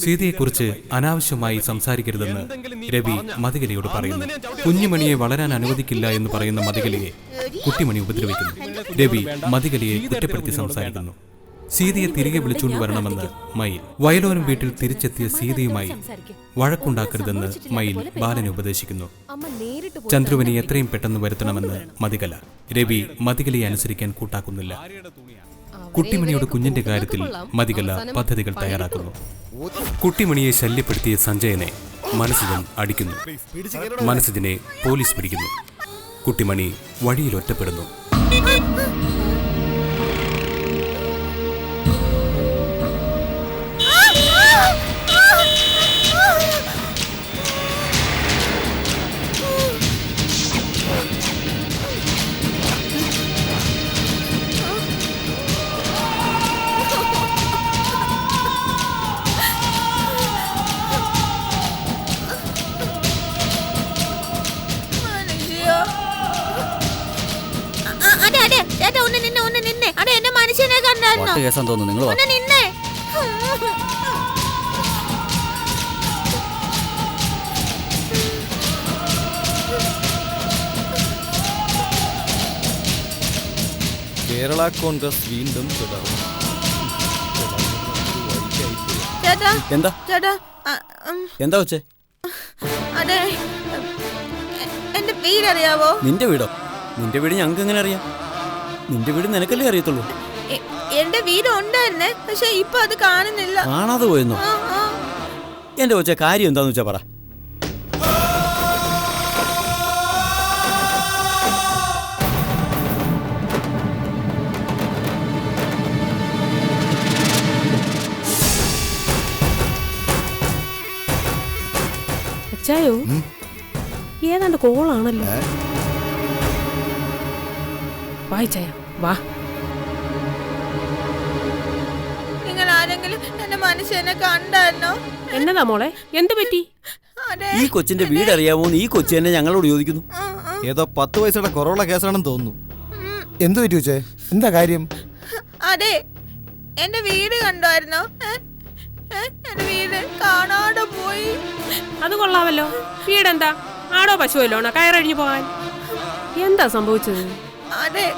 സീതയെക്കുറിച്ച് അനാവശ്യമായി സംസാരിക്കരുതെന്ന് രവി മതികലയോട് പറയുന്നു. കുഞ്ഞുമണിയെ വളരാൻ അനുവദിക്കില്ല എന്ന് പറയുന്ന മതികലയെ കുട്ടിമണി ഉപദ്രവിക്കുന്നു. രവി മതികലയെ കുറ്റപ്പെടുത്തി സംസാരിക്കുന്നു. സീതയെ തിരികെ വിളിച്ചുകൊണ്ട് വരണമെന്ന് മയിൽ. വയലോരം വീട്ടിൽ തിരിച്ചെത്തിയ സീതയുമായി വഴക്കുണ്ടാക്കരുതെന്ന് മയിൽ ബാലനെ ഉപദേശിക്കുന്നു. ചന്ദ്രുവിനെ എത്രയും പെട്ടെന്ന് വരുത്തണമെന്ന് മതികല. രവി മതികലയെ അനുസരിക്കാൻ കൂട്ടാക്കുന്നില്ല. കുട്ടിമണിയുടെ കുഞ്ഞിന്റെ കാര്യത്തിൽ മതികല പദ്ധതികൾ തയ്യാറാക്കുന്നു. കുട്ടിമണിയെ ശല്യപ്പെടുത്തിയ സഞ്ജയനെ മനസ്സിജൻ അടിക്കുന്നു. മനസ്സിജനെ പോലീസ് പിടിക്കുന്നു. കുട്ടിമണി വഴിയിൽ ഒറ്റപ്പെടുന്നു. കേരള കോൺഗ്രസ് വീണ്ടും തുടർന്നു. എന്താ വെച്ചേ? അതെ, എന്റെ വീടറിയാവോ? നിന്റെ വീടോ? നിന്റെ വീട് ഞങ്ങൾക്ക് എങ്ങനെ അറിയാം? നിന്റെ വീട് നിനക്കല്ലേ അറിയത്തുള്ളൂ. എന്റെ വീട് ഉണ്ടായിരുന്നേ, പക്ഷെ ഇപ്പൊ അത് കാണുന്നില്ല. കാണാതെ പോയെന്നോ? എന്റെ കൊച്ചെ കാര്യം എന്താന്ന് വെച്ചാ പറ. അച്ചായോ, ഏതാണ്ട് കോളാണല്ലോ. വായിച്ചായ വാ. നിങ്ങൾ ആരെങ്കിലും എന്റെ മനുഷ്യനെ കണ്ടായിരുന്നോ? എന്നതാ മോളെ, എന്ത് പറ്റി? ഈ കൊച്ചിന്റെ വീട് അറിയാമോന്ന് ഈ കൊച്ചു തന്നെ ഞങ്ങളോട് ചോദിക്കുന്നു. ഏതോ 10 വയസ്സുള്ള കൊറോണ കേസാണെന്ന് തോന്നുന്നു. എന്തു പറ്റി വെച്ചേ? എന്താ കാര്യം? അതെ, എന്റെ വീട് കണ്ടായിരുന്നോ? എന്റെ വീട് കാണാതെ പോയി. അത് കൊള്ളാമല്ലോ. വീടെന്താ, ആടോ പശുവല്ലോ കയറഴിഞ്ഞു പോകാൻ? എന്താ സംഭവിച്ചത്? അതെ,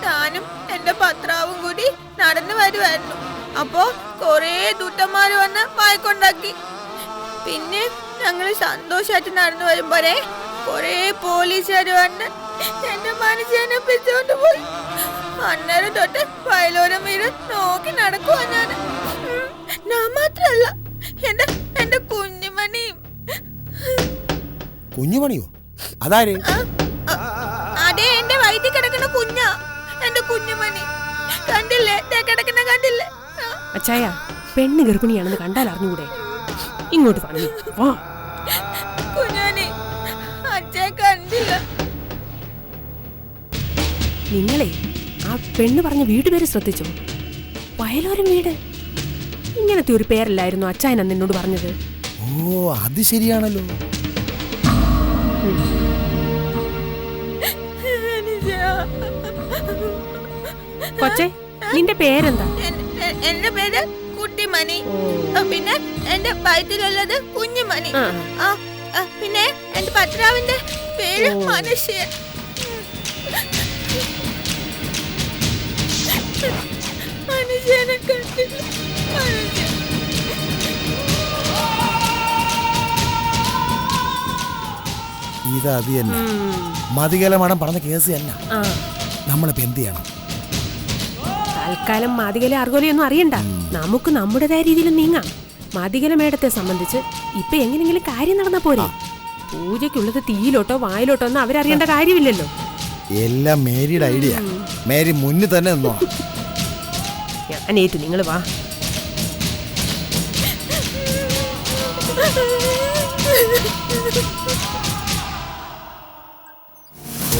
ഞാനും എന്റെ പത്രാവും കൂടി നടന്നു വരുമായിരുന്നു. അപ്പോ കൊറേ ദൂതന്മാര് വന്ന് വായിക്കൊണ്ടാക്കി. പിന്നെ ഞങ്ങള് സന്തോഷായിട്ട് നടന്നു വരുമ്പോഴേ കൊറേ പോലീസുകാര് വന്ന് എന്റെ മനുഷ്യനെ പിടിച്ചോണ്ട് പോയി. അന്നേരം തൊട്ട് വയലോരം വീട് നോക്കി നടക്കുവാ ഞാൻ മാത്രല്ല, എന്റെ കുഞ്ഞുമണിയും. കുഞ്ഞുമണിയോ? അതാര്? അതെ, എന്റെ വയറ്റിൽ കിടക്കുന്ന കുഞ്ഞാ, എന്റെ കുഞ്ഞുമണി. കണ്ടില്ലേ, കിടക്കുന്ന കണ്ടില്ലേ? അച്ചായ, പെണ്ണ് ഗർഭിണിയാണെന്ന് കണ്ടാൽ അറിഞ്ഞൂടെ? ഇങ്ങോട്ട് പറഞ്ഞു വാ. കുഞ്ഞുമണി അച്ഛൻ കണ്ടില്ല. നിങ്ങളെ ആ പെണ്ണ് പറഞ്ഞ വീട്ടുപേര് ശ്രദ്ധിച്ചോ? വയലോരം വീട്. ഇങ്ങനത്തെ ഒരു പേരല്ലായിരുന്നു അച്ചായൻ അന്ന് എന്നോട് പറഞ്ഞത്. ഓ, അത് ശരിയാണല്ലോ. കൊച്ചേ, നിന്റെ പേരെന്താ? എന്റെ പേര് കുട്ടിമണി. പിന്നെ എന്റെ വയറ്റിലുള്ളത് കുഞ്ഞുമണി. പിന്നെ എന്റെ പത്രാവിന്റെ പേര് മനുഷ്യൻ. മനുഷ്യനെ കണ്ടില്ല. ഇത് അത് തന്നെ മതികല മഠം പറഞ്ഞ കേസ് തന്നെ. നമ്മളിപ്പോ എന്ത് ചെയ്യണം? തൽക്കാലം മാതികല ആർഗോലയൊന്നും അറിയണ്ട. നമുക്ക് നമ്മുടേതായ രീതിയിൽ നീങ്ങാം. മാതികല മേടത്തെ സംബന്ധിച്ച് ഇപ്പൊ എങ്ങനെങ്കിലും കാര്യം നടന്നാ പോരെ. പൂജയ്ക്കുള്ളത് തീയിലോട്ടോ വായിലോട്ടോ ഒന്നും അവരറിയേണ്ട കാര്യമില്ലല്ലോ. എല്ലാം മേരിയുടെ ഐഡിയ. മേരി മുന്നിൽ തന്നെ നിന്നോ. ഞാനേറ്റു, നിങ്ങൾ വാ.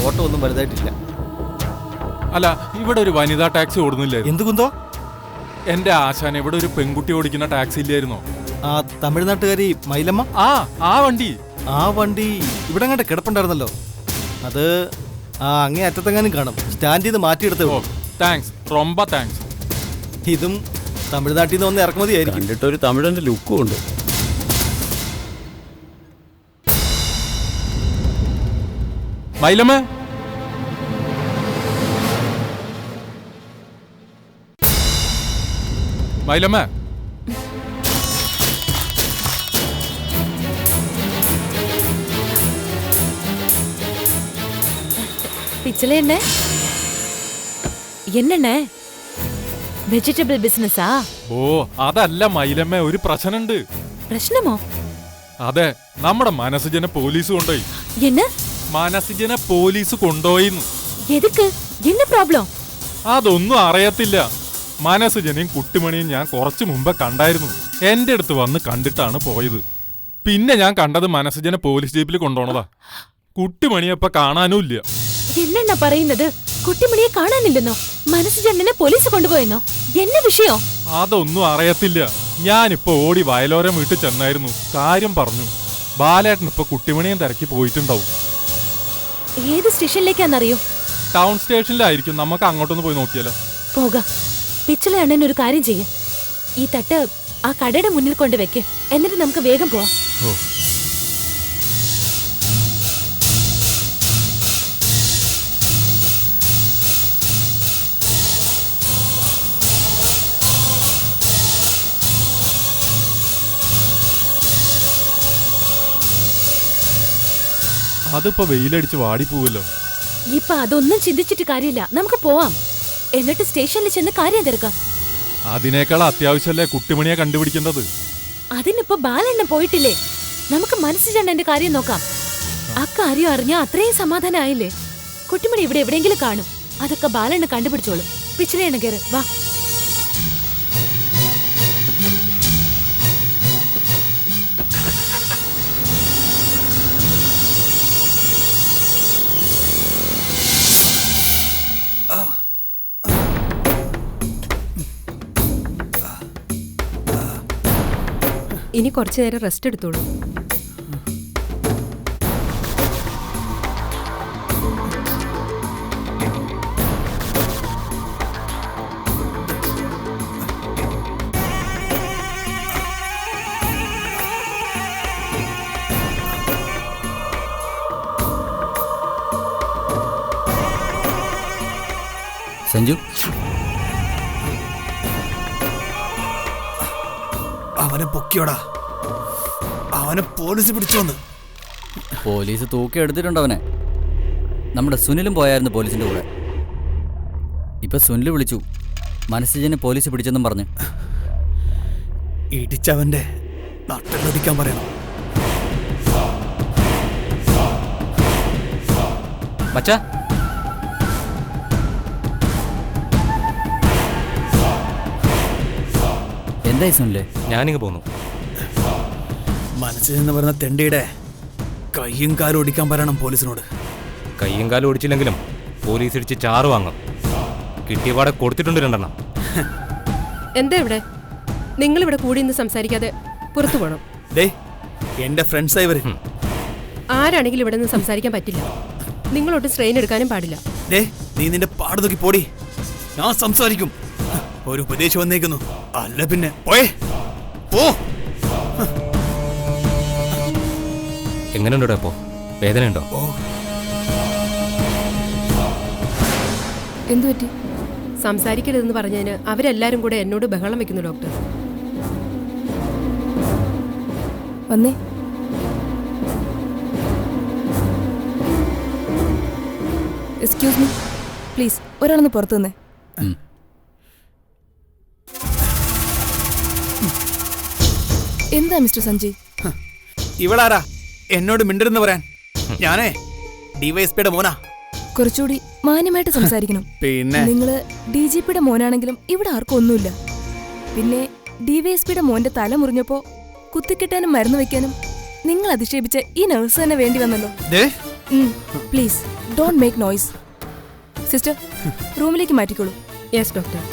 ഓട്ടോ ഒന്നും വലുതായിട്ടില്ല. അല്ല, ഇവിടെ ഒരു വനിതാ ടാക്സി ഓടുന്നില്ല. എന്തുകൊണ്ടോ? എന്റെ ആശാൻ ഇവിടെ ഒരു പെൺകുട്ടി ഓടിക്കുന്ന ടാക്സി ഇല്ലായിരുന്നോ? ആ തമിഴ്നാട്ടുകാരി മൈലമ്മ. ആ വണ്ടി. ആ വണ്ടി ഇവിടെ അങ്ങോട്ട് കിടപ്പുണ്ടായിരുന്നല്ലോ. അത് അങ്ങേ അറ്റത്തെങ്ങാനും കാണും. സ്റ്റാൻഡ് ചെയ്ത് മാറ്റിയെടുത്തോ. Thanks, റൊമ്പ thanks. ഇതും തമിഴ്നാട്ടിൽ നിന്ന് വന്ന് ഇറക്കുമതിയായിരിക്കും. കണ്ടിട്ടൊരു തമിഴന്റെ ലുക്കും ഉണ്ട്. മൈലമ്മ, മൈലമ്മ, பிச்சல என்ன என்னண்ணே വെജിറ്റബിൾ ബിസിനസ്സാ? ഓ അതല്ല മൈലമ്മ, ഒരു പ്രശ്നമുണ്ട്. പ്രശ്നമോ? അതെ, നമ്മുടെ മനസ്സുജനെ പോലീസ് കൊണ്ടുപോയി. என்ன? മനസ്സുജനെ പോലീസ് കൊണ്ടുപോയിന്ന്. എതുക്ക്? என்ன പ്രോബ്ലം? അതൊന്നും അറിയത്തില്ല. മനസ്സുജനെയും കുട്ടിമണിയും ഞാൻ കുറച്ചു മുമ്പ് കണ്ടായിരുന്നു. എന്റെ അടുത്ത് വന്ന് കണ്ടിട്ടാണ് പോയത്. പിന്നെ ഞാൻ കണ്ടത് മനസ്സുജനെ പോലീസ് ജീപ്പിൽ കൊണ്ടുപോണതാ. കുട്ടിമണിയപ്പ കാണാനും ഇല്ല. என்னண்ணா പറയുന്നത്? കുട്ടിമണിയെ കാണാനില്ലെന്നോ? മനസ്സ് ജണ്ണനെ പോലീസ് കൊണ്ടുപോയെന്നോ? എന്നെ വിഷയം? അതൊന്നും അറിയത്തില്ല. ഞാനിപ്പോ ഓടി വയലോരം വീട്ടിൽ ചെന്നായിരുന്നു. കാര്യം പറഞ്ഞു. ബാലേട്ടൻ ഇപ്പൊ കുട്ടിമണിയും തിരക്കി പോയിട്ടുണ്ടാവും. ഏത് സ്റ്റേഷനിലേക്കാന്നറിയോ? ടൗൺ സ്റ്റേഷനിലായിരിക്കും. നമുക്ക് അങ്ങോട്ടൊന്ന് പോയി നോക്കിയാലോ? പോകാം. പിച്ചള അണ്ണൻ ഒരു കാര്യം ചെയ്യ, ഈ തട്ട് ആ കടയുടെ മുന്നിൽ കൊണ്ട് വെക്ക്. എന്നിട്ട് നമുക്ക് വേഗം പോവാം. ഓ, അതിപ്പോ വെയിലടിച്ച് വാടിപ്പോവല്ലോ. ഇപ്പൊ അതൊന്നും ചിന്തിച്ചിട്ട് കാര്യമില്ല. നമുക്ക് പോവാം. എന്നിട്ട് സ്റ്റേഷനിൽ ചെന്ന് കാര്യം തിരക്കാം. അതിനേക്കാൾ അത്യാവശ്യമല്ലേ കുട്ടിമണിയെ കണ്ടുപിടിക്കേണ്ടത്? അതിനിപ്പോ ബാലെണ്ണ പോയിട്ടില്ലേ? നമുക്ക് മനസ്സ് ചെണ്ണന്റെ കാര്യം നോക്കാം. ആ കാര്യം അറിഞ്ഞാ അത്രയും സമാധാനമായില്ലേ? കുട്ടിമണി ഇവിടെ എവിടെയെങ്കിലും കാണും. അതൊക്കെ ബാലെണ്ണ കണ്ടുപിടിച്ചോളും. പിച്ചിലെണ്ണ കയറ്, വാ. ഇനി കുറച്ചു നേരം റെസ്റ്റ് എടുത്തോളൂ. സഞ്ജു, അവനെ പൊക്കിയോടാ. അവനെ പോലീസ് പിടിച്ചോന്ന്. പോലീസ് തൂക്കി എടുത്തിട്ടുണ്ട് അവനെ. നമ്മുടെ സുനിലും പോയായിരുന്നു പോലീസിന്റെ കൂടെ. ഇപ്പൊ സുനിൽ വിളിച്ചു, മനസ്സുജനെ പോലീസ് പിടിച്ചെന്നും പറഞ്ഞു. ഇടിച്ചവന്റെ നട്ടലൊടിക്കാൻ പറയണം. മച്ചാ, എന്തായി സുനിലെ? ഞാനിങ്ങ് പോന്നു. മനസ്സിൽ നിന്ന് പറയുന്ന തെണ്ടിയുടെ കയ്യും കാലും ഒടിക്കാൻ പറയണം പോലീസിനോട്. കയ്യും കാലും ഓടിച്ചില്ലെങ്കിലും പോലീസ് ഇടിച്ച് ചാറ് വാങ്ങും. കിട്ടിയ പാടെ കൊടുത്തിട്ടുണ്ട് 2 എണ്ണം. എന്താ ഇവിടെ? നിങ്ങൾ ഇവിടെ കൂടി ഇന്ന് സംസാരിക്കാതെ പുറത്തു പോകണം. എന്റെ ഫ്രണ്ട്സായി വരും. ആരാണെങ്കിലും ഇവിടെ നിന്ന് സംസാരിക്കാൻ പറ്റില്ല. നിങ്ങളോട്ട് സ്ട്രെയിൻ എടുക്കാനും പാടില്ല. നീ നിന്റെ പാട് നോക്കി പോടി. ഞാൻ സംസാരിക്കും. ഒരു ഉപദേശം വന്നേക്കുന്നു. അല്ല പിന്നെ പോയേ പോ. എങ്ങനെയുണ്ടോ ഇപ്പോ? വേദനയുണ്ടോ? എന്തു പറ്റി? സംസാരിക്കരുതെന്ന് പറഞ്ഞതിന് അവരെല്ലാരും കൂടെ എന്നോട് ബഹളം വെക്കുന്നു ഡോക്ടർ. വന്നേ. എക്സ്ക്യൂസ് മീ പ്ലീസ്, ഒരാളൊന്ന് പുറത്തു നിന്നേ. എന്താ മിസ്റ്റർ സഞ്ജയ്? ഇവളാരാ എന്നോട് മിണ്ടരുന്ന് പറയാൻ? ഞാനേ ഡിവൈഎസ്പിയുടെ മോനാ. കുറച്ചുകൂടി മാന്യമായിട്ട് സംസാരിക്കണം. പിന്നെ നിങ്ങള് DGPയുടെ മോനാണെങ്കിലും ഇവിടെ ആർക്കും ഒന്നുമില്ല. പിന്നെ DYSPയുടെ മോന്റെ തല മുറിഞ്ഞപ്പോ കുത്തിക്കെട്ടാനും മരുന്ന് വെക്കാനും നിങ്ങൾ അധിക്ഷേപിച്ച ഈ നഴ്സ് തന്നെ വേണ്ടി വന്നല്ലോ. Please don't make noise. Sister, റൂമിലേക്ക് മാറ്റിക്കോളൂ. Yes doctor.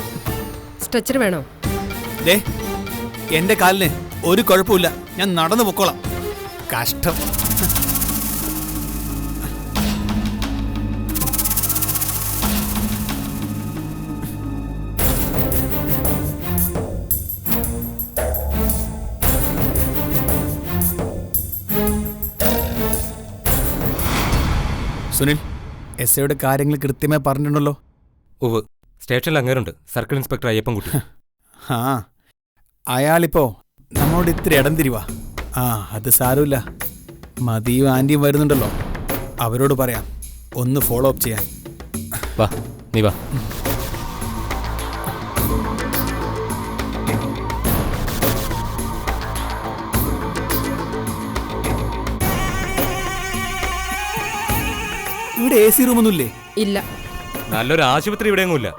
സ്ട്രെച്ചർ വേണോ? എന്റെ കാലിന് ഒരു കുഴപ്പമില്ല. ഞാൻ നടന്നു പൊക്കോളാം. കഷ്ടം. സുനിൽ, എസ് ഐയുടെ കാര്യങ്ങൾ കൃത്യമായി പറഞ്ഞിട്ടുണ്ടല്ലോ? ഉവ്, സ്റ്റേഷനിൽ അങ്ങേരുണ്ട്, സർക്കിൾ ഇൻസ്പെക്ടർ അയ്യപ്പൻകുട്ടി. ആ, അയാളിപ്പോ നമ്മളോട് ഇത്തിരി ഇടം തിരിവാ. ആ, അത് സാരമില്ല. മതിയും ആൻറ്റിയും വരുന്നുണ്ടല്ലോ, അവരോട് പറയാം ഒന്ന് ഫോളോ അപ്പ് ചെയ്യാൻ. വാ, നീ വാ. ഇവിടെ AC റൂമൊന്നുമില്ലേ? ഇല്ല. നല്ലൊരു ആശുപത്രി ഇവിടെയൊന്നുമില്ല.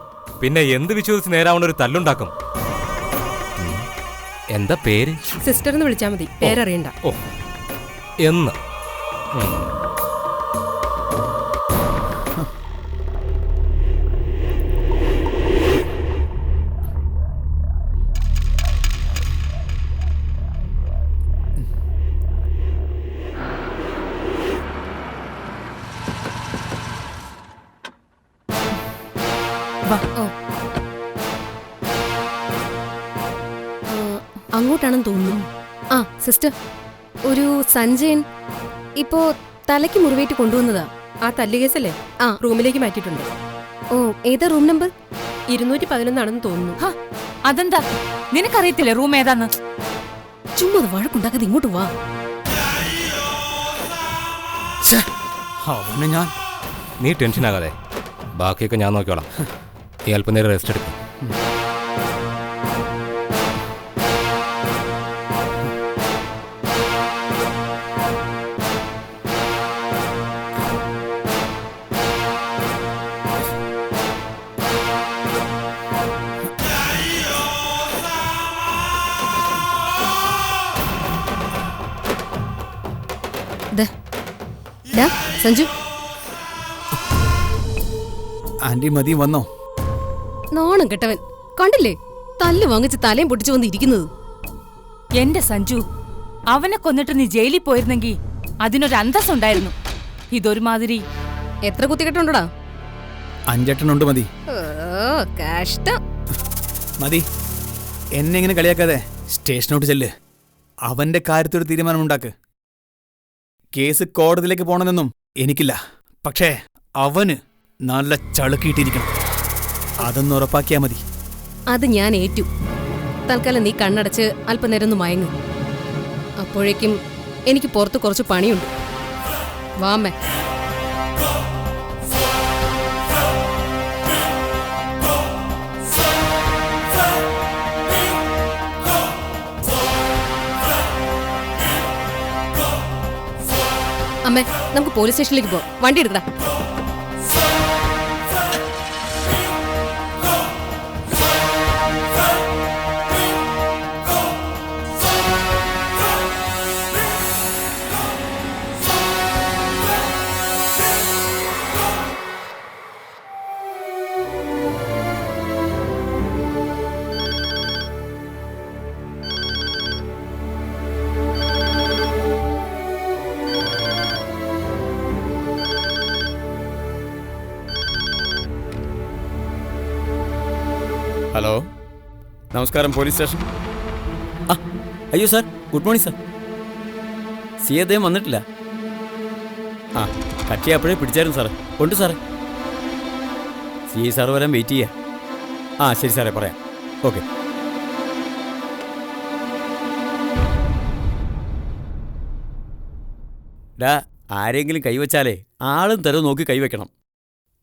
പിന്നെ എന്ത് വിശ്വസിച്ച് നേരാവുന്ന ഒരു തല്ലുണ്ടാക്കും. എന്താ പേര്? സിസ്റ്റർ എന്ന് വിളിച്ചാൽ മതി, പേരറിയണ്ട. ഓ, എന്ന്. അങ്ങോട്ടാണെന്ന് തോന്നുന്നു. ആ സിസ്റ്റർ, ഒരു സഞ്ജയൻ ഇപ്പോ തലയ്ക്ക് മുറിവേറ്റ് കൊണ്ടുവന്നതാ. ആ തല്ല് കേസല്ലേ? ആ, റൂമിലേക്ക് മാറ്റിയിട്ടുണ്ട്. ഓ, ഏതാ റൂം നമ്പർ? 211 തോന്നുന്നു. അതെന്താ, നിനക്കറിയത്തില്ലേ റൂം ഏതാന്ന്? ചുമ്മാ വഴക്കുണ്ടാക്കാതെ ഇങ്ങോട്ട് വാ. അവനെ ഞാൻ. നീ ടെൻഷനാകാതെ, ബാക്കിയൊക്കെ ഞാൻ നോക്കിക്കോളാം. നീ അല്പനേരം റെസ്റ്റ് എടുക്കും. സഞ്ജു, ആന്റി മതിയും വന്നോ? നാണം കെട്ടവൻ, കണ്ടില്ലേ തല്ല് വാങ്ങിച്ച് തലയും പൊട്ടിച്ചു വന്ന് ഇരിക്കുന്നത്. എന്റെ സഞ്ജു, അവനെ കൊന്നിട്ട് നീ ജയിലിൽ പോയിരുന്നെങ്കി അതിനൊരു അന്തസ്സുണ്ടായിരുന്നു. ഇതൊരുമാതിരി. എത്ര കുത്തിക്കെട്ടുണ്ടോടാ? 5 8 മതി. കഷ്ടം. മതി, എന്നെ ഇങ്ങനെ കളിയാക്കാതെ സ്റ്റേഷനോട്ട് ചെല്ല്. അവന്റെ കാര്യത്തൊരു തീരുമാനമുണ്ടാക്ക്. കേസ് കോടതിയിലേക്ക് പോകണമെന്നൊന്നും എനിക്കില്ല, പക്ഷേ അവന് നല്ല ചളുക്കിയിട്ടിരിക്കണം. അതൊന്ന് ഉറപ്പാക്കിയാ മതി. അത് ഞാൻ ഏറ്റു. തൽക്കാലം നീ കണ്ണടച്ച് അല്പനേരം ഒന്ന് മയങ്ങും. അപ്പോഴേക്കും എനിക്ക് പുറത്ത് കുറച്ച് പണിയുണ്ട്. വാമേ. അമ്മേ, നമുക്ക് പോലീസ് സ്റ്റേഷനിലേക്ക് പോവാം. വണ്ടി എടുക്കടാ. ഹലോ, നമസ്കാരം, പോലീസ് സ്റ്റേഷൻ. ആ, അയ്യോ sir, good morning sir. C അദ്ദേഹം വന്നിട്ടില്ല. ആ, കക്ഷി അപ്പോഴേ പിടിച്ചായിരുന്നു സാറേ. ഉണ്ട് സാറേ. സി സാർ വരാൻ വെയിറ്റ് ചെയ്യാം. ആ, ശരി സാറേ, പറയാം. ഓക്കെ. ഡാ, ആരെങ്കിലും കൈവച്ചാലേ ആളും തരവ് നോക്കി കൈവയ്ക്കണം.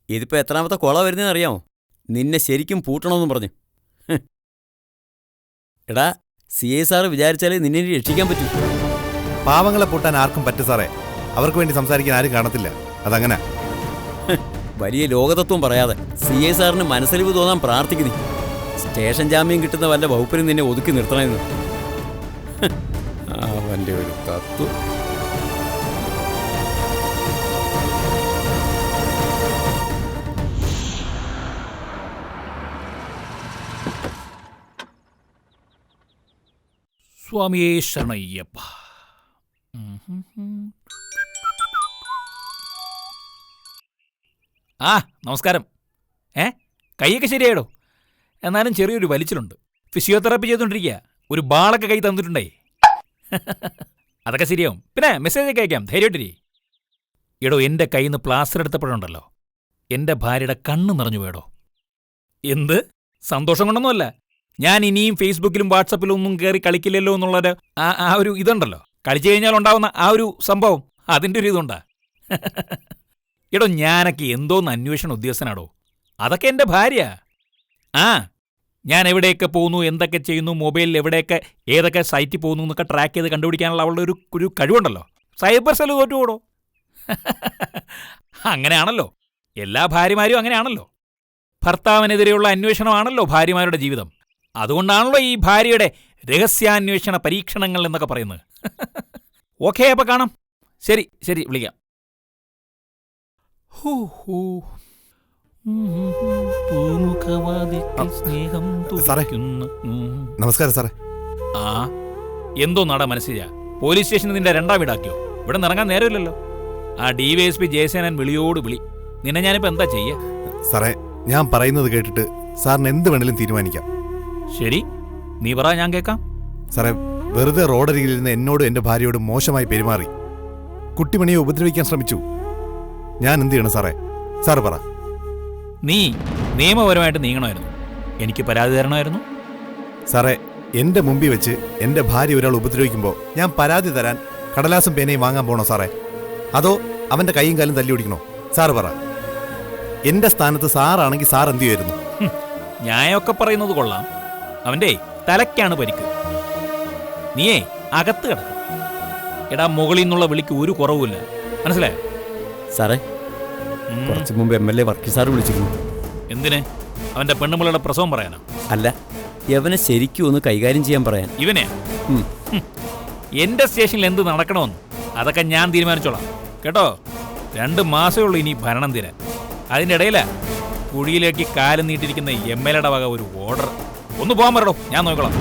ഇതിപ്പോൾ എത്രാമത്തെ കൊള വരുന്നതെന്ന് അറിയാമോ? നിന്നെ ശരിക്കും പൂട്ടണമെന്നും പറഞ്ഞു. എടാ, CI സാറ് വിചാരിച്ചാലേ നിന്നെ രക്ഷിക്കാൻ പറ്റൂ. പാവങ്ങളെ പൂട്ടാൻ ആർക്കും പറ്റും സാറേ. അവർക്ക് വേണ്ടി സംസാരിക്കാൻ ആരും കാണത്തില്ല. അതങ്ങനെ വലിയ ലോകതത്വം പറയാതെ CI സാറിന് മനസ്സലിവ് തോന്നാൻ പ്രാർത്ഥിക്കുന്നു. സ്റ്റേഷൻ ജാമ്യം കിട്ടുന്ന വല്ല വകുപ്പിനും നിന്നെ ഒതുക്കി നിർത്തണമെന്ന്. അവൻ്റെ ഒരു തത്വം. സ്വാമിയേ ശരണയ്യപ്പ. ആ, നമസ്കാരം. കൈയൊക്കെ ശരിയായിടോ? എന്നാലും ചെറിയൊരു വലിച്ചിലുണ്ട്. ഫിസിയോതെറാപ്പി ചെയ്തുകൊണ്ടിരിക്കുക. ഒരു ബാളൊക്കെ കൈ തന്നിട്ടുണ്ടേ. അതൊക്കെ ശരിയാവും. പിന്നെ മെസ്സേജൊക്കെ അയക്കാം, ധൈര്യമായിട്ടിരി. എടോ, എൻ്റെ കയ്യിൽ നിന്ന് പ്ലാസ്റ്റർ എടുത്തപ്പോഴുണ്ടല്ലോ, എൻ്റെ ഭാര്യയുടെ കണ്ണ് നിറഞ്ഞു പോയടോ. എന്ത് സന്തോഷം കൊണ്ടൊന്നുമല്ല, ഞാൻ ഇനിയും ഫേസ്ബുക്കിലും വാട്സപ്പിലും ഒന്നും കയറി കളിക്കില്ലല്ലോ എന്നുള്ളൊരു ആ ഒരു ഇതുണ്ടല്ലോ, കളിച്ചു കഴിഞ്ഞാൽ ഉണ്ടാവുന്ന ആ ഒരു സംഭവം, അതിൻ്റെ ഒരു ഇതുണ്ടാ. എടോ, ഞാനൊക്കെ എന്തോന്ന് അന്വേഷണ ഉദ്യോഗസ്ഥനാടോ, അതൊക്കെ എൻ്റെ ഭാര്യ. ആ, ഞാൻ എവിടെയൊക്കെ പോകുന്നു, എന്തൊക്കെ ചെയ്യുന്നു, മൊബൈലിൽ എവിടെയൊക്കെ ഏതൊക്കെ സൈറ്റിൽ പോകുന്നു എന്നൊക്കെ ട്രാക്ക് ചെയ്ത് കണ്ടുപിടിക്കാനുള്ള അവളുടെ ഒരു കഴിവുണ്ടല്ലോ. Cyber cell തോറ്റുകൂടോ. അങ്ങനെയാണല്ലോ, എല്ലാ ഭാര്യമാരും അങ്ങനെയാണല്ലോ. ഭർത്താവിനെതിരെയുള്ള അന്വേഷണമാണല്ലോ ഭാര്യമാരുടെ ജീവിതം. അതുകൊണ്ടാണല്ലോ ഈ ഭാര്യയുടെ രഹസ്യാന്വേഷണ പരീക്ഷണങ്ങൾ എന്നൊക്കെ പറയുന്നത്. ഓക്കെ, അപ്പൊ കാണാം. ശരി ശരി, വിളിക്കാം. നമസ്കാരം സാറേ. ആ, എന്തോ നാടാ മനസ്സിലാ, പോലീസ് സ്റ്റേഷനിൽ നിന്റെ രണ്ടാം വീടാക്കിയോ? ഇവിടെ നിറങ്ങാൻ നേരമില്ലല്ലോ. ആ DYSP ജയസേനൻ വിളിയോട് വിളി. നിന്നെ ഞാനിപ്പോ എന്താ ചെയ്യാ? സാറേ, ഞാൻ പറയുന്നത് കേട്ടിട്ട് സാറിന് എന്ത് വേണേലും തീരുമാനിക്കാം. ശരി, നീ പറ, ഞാൻ കേൾക്കാം. സാറേ, വെറുതെ റോഡരികിലിരുന്ന് എന്നോടും എൻ്റെ ഭാര്യയോടും മോശമായി പെരുമാറി കുട്ടിമണിയെ ഉപദ്രവിക്കാൻ ശ്രമിച്ചു. ഞാൻ എന്ത് ചെയ്യണം സാറേ? സാറ് പറ. നീ നിയമപരമായിട്ട് നീങ്ങണമായിരുന്നു. എനിക്ക് പരാതി തരണമായിരുന്നു. സാറേ, എൻ്റെ മുമ്പിൽ വെച്ച് എൻ്റെ ഭാര്യ ഒരാൾ ഉപദ്രവിക്കുമ്പോൾ ഞാൻ പരാതി തരാൻ കടലാസും പേനയും വാങ്ങാൻ പോണോ സാറേ? അതോ അവൻ്റെ കൈയും കാലും തല്ലി ഓടിക്കണോ? സാറ് പറ. എൻ്റെ സ്ഥാനത്ത് സാറാണെങ്കിൽ സാർ എന്ത് ചെയ്യുമായിരുന്നു? ന്യായമൊക്കെ പറയുന്നത് കൊള്ളാം. അവൻ്റെ തലയ്ക്കാണ് പരിക്ക്. നീയേ അകത്ത് കിടക്കും. എടാ, മുകളിൽ നിന്നുള്ള വിളിക്ക് ഒരു കുറവുമില്ല, മനസ്സിലായോ? സാറേ, കുറച്ച് മുമ്പ് MLA വർക്കി സാർ വിളിച്ചിരുന്നു. എന്തിന്? അവന്റെ പെണ്ണുമുള്ളയുടെ പ്രസവം പറയാനോ? അല്ല, യവനെ ശരിക്കും ഒന്ന് കൈകാര്യം ചെയ്യാൻ പറയാൻ. ഇവനെ എന്റെ സ്റ്റേഷനിൽ എന്ത് നടക്കണമെന്ന് അതൊക്കെ ഞാൻ തീരുമാനിച്ചോളാം കേട്ടോ. 2 മാസമേ ഉള്ളൂ ഇനി ഭരണം തീരാൻ. അതിൻ്റെ ഇടയിലാ കുഴിയിലേക്ക് കാലം നീട്ടിരിക്കുന്ന MLAയുടെ വക ഒരു ഓർഡർ. ഒന്ന് പോകാൻ പറയടോ, ഞാൻ നോക്കണം.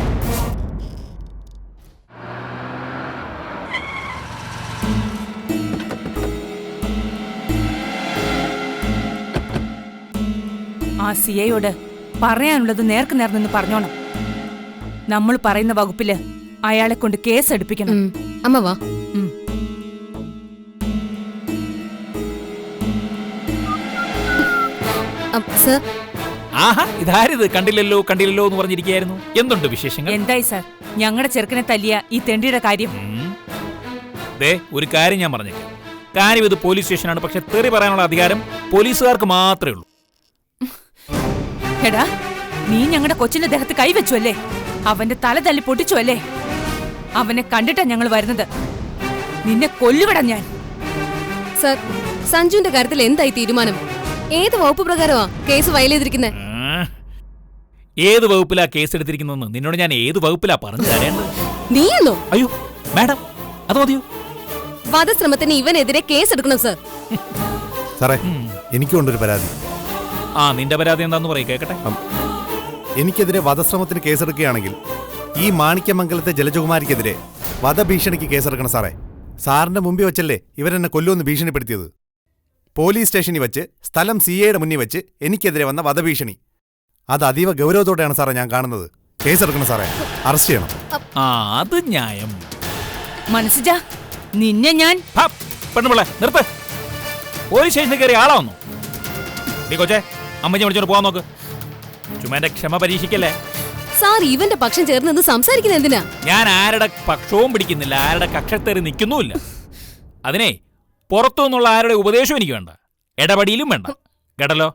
ആ CAയോട് പറയാനുള്ളത് നേർക്ക് നേർന്ന് പറഞ്ഞോണം. നമ്മൾ പറയുന്ന വകുപ്പില് അയാളെ കൊണ്ട് കേസ് എടുപ്പിക്കണം. അമ്മ വാ. സർ, ആഹാ, ഇതാരിത്? കണ്ടില്ലല്ലോ കണ്ടില്ലല്ലോ എന്ന് പറഞ്ഞിരിക്കുകയായിരുന്നു. എന്തുണ്ട് വിശേഷങ്ങൾ? എന്തായി സാർ ഞങ്ങളുടെ ചെറുക്കനെ തല്ലിയ ഈ തെണ്ടിയുടെ കാര്യം? ദേ, ഒരു കാര്യം ഞാൻ പറഞ്ഞേക്കാം. കാര്യം ഇത് പോലീസ് സ്റ്റേഷനാണ്, പക്ഷെ തെറി പറയാനുള്ള അധികാരം പോലീസുകാർക്ക് മാത്രമേ ഉള്ളൂ. എടാ, നീ ഞങ്ങളുടെ കൊച്ചിന്റെ ദേഹത്ത് കൈവച്ചു അല്ലേ? അവന്റെ തല തല്ലി പൊട്ടിച്ചു അല്ലേ? അവനെ കണ്ടിട്ടാ ഞങ്ങൾ വരുന്നത്. നിന്നെ കൊല്ലുവിടാം ഞാൻ. സർ, സഞ്ജുവിന്റെ കാര്യത്തിൽ എന്തായി തീരുമാനം? ഏത് വകുപ്പ് പ്രകാരമാ കേസ് ഫയൽ ചെയ്തിരിക്കുന്നത്? ഏത് വകുപ്പിലാ കേസ് എടുത്തിരിക്കുന്നതെന്ന് നിന്നോട് ഞാൻ ഏത് വകുപ്പിലാ പറഞ്ഞു തരേണ്ടത്? നീയെന്നോ? അയ്യോ മാഡം, അത് മതിയോ? വധശ്രമത്തിന് ഇവനെതിരെ കേസ് എടുക്കണം സർ. സാറേ, എനിക്കുണ്ടൊരു പരാതി. ആ, നിന്റെ പരാതി എന്താന്ന് പറയും, കേക്കട്ടെ. എനിക്കെതിരെ വധശ്രമത്തിന് കേസെടുക്കുകയാണെങ്കിൽ ഈ മാണിക്യമംഗലത്തെ ജലജകുമാരിക്കെതിരെ വധഭീഷണിക്ക് കേസെടുക്കണം സാറേ. സാറിന്റെ മുമ്പിൽ വെച്ചല്ലേ ഇവരെന്നെ കൊല്ലുമെന്ന് ഭീഷണിപ്പെടുത്തിയത്. പോലീസ് സ്റ്റേഷനിൽ വെച്ച്, സ്ഥലം CAയുടെ മുന്നിൽ വെച്ച് എനിക്കെതിരെ വന്ന വധഭീഷണി. അത് അതീവ ഗൗരവത്തോടെയാണ് സാറേ ഞാൻ കാണുന്നത്. കേസെടുക്കണം സാറേ, അറസ്റ്റ് ചെയ്യണം. ആ, അത് ന്യായം. മനസ്സിജ, നിന്നെ ഞാൻ പെണ്ണുപിള്ളേ നിർത്ത്. പോലീസ് സ്റ്റേഷനിൽ കയറി ആളാ വന്നു. കൊച്ചേ, അമ്മച്ചി വിളിച്ചോണ്ട് പോവാൻ നോക്ക്. ചുമ്മാ എന്റെ ക്ഷമ പരീക്ഷിക്കല്ലേ. സാർ ഇവന്റെ പക്ഷം ചേർന്ന് സംസാരിക്കുന്നത് എന്തിനാ? ഞാൻ ആരുടെ പക്ഷവും പിടിക്കുന്നില്ല, ആരുടെ കക്ഷത്തേറി നിൽക്കുന്നുമില്ല. അതിനെ പുറത്തു നിന്നുള്ള ആരുടെ ഉപദേശവും എനിക്ക് വേണ്ട, ഇടപെടിയിലും വേണ്ട, കേട്ടല്ലോ.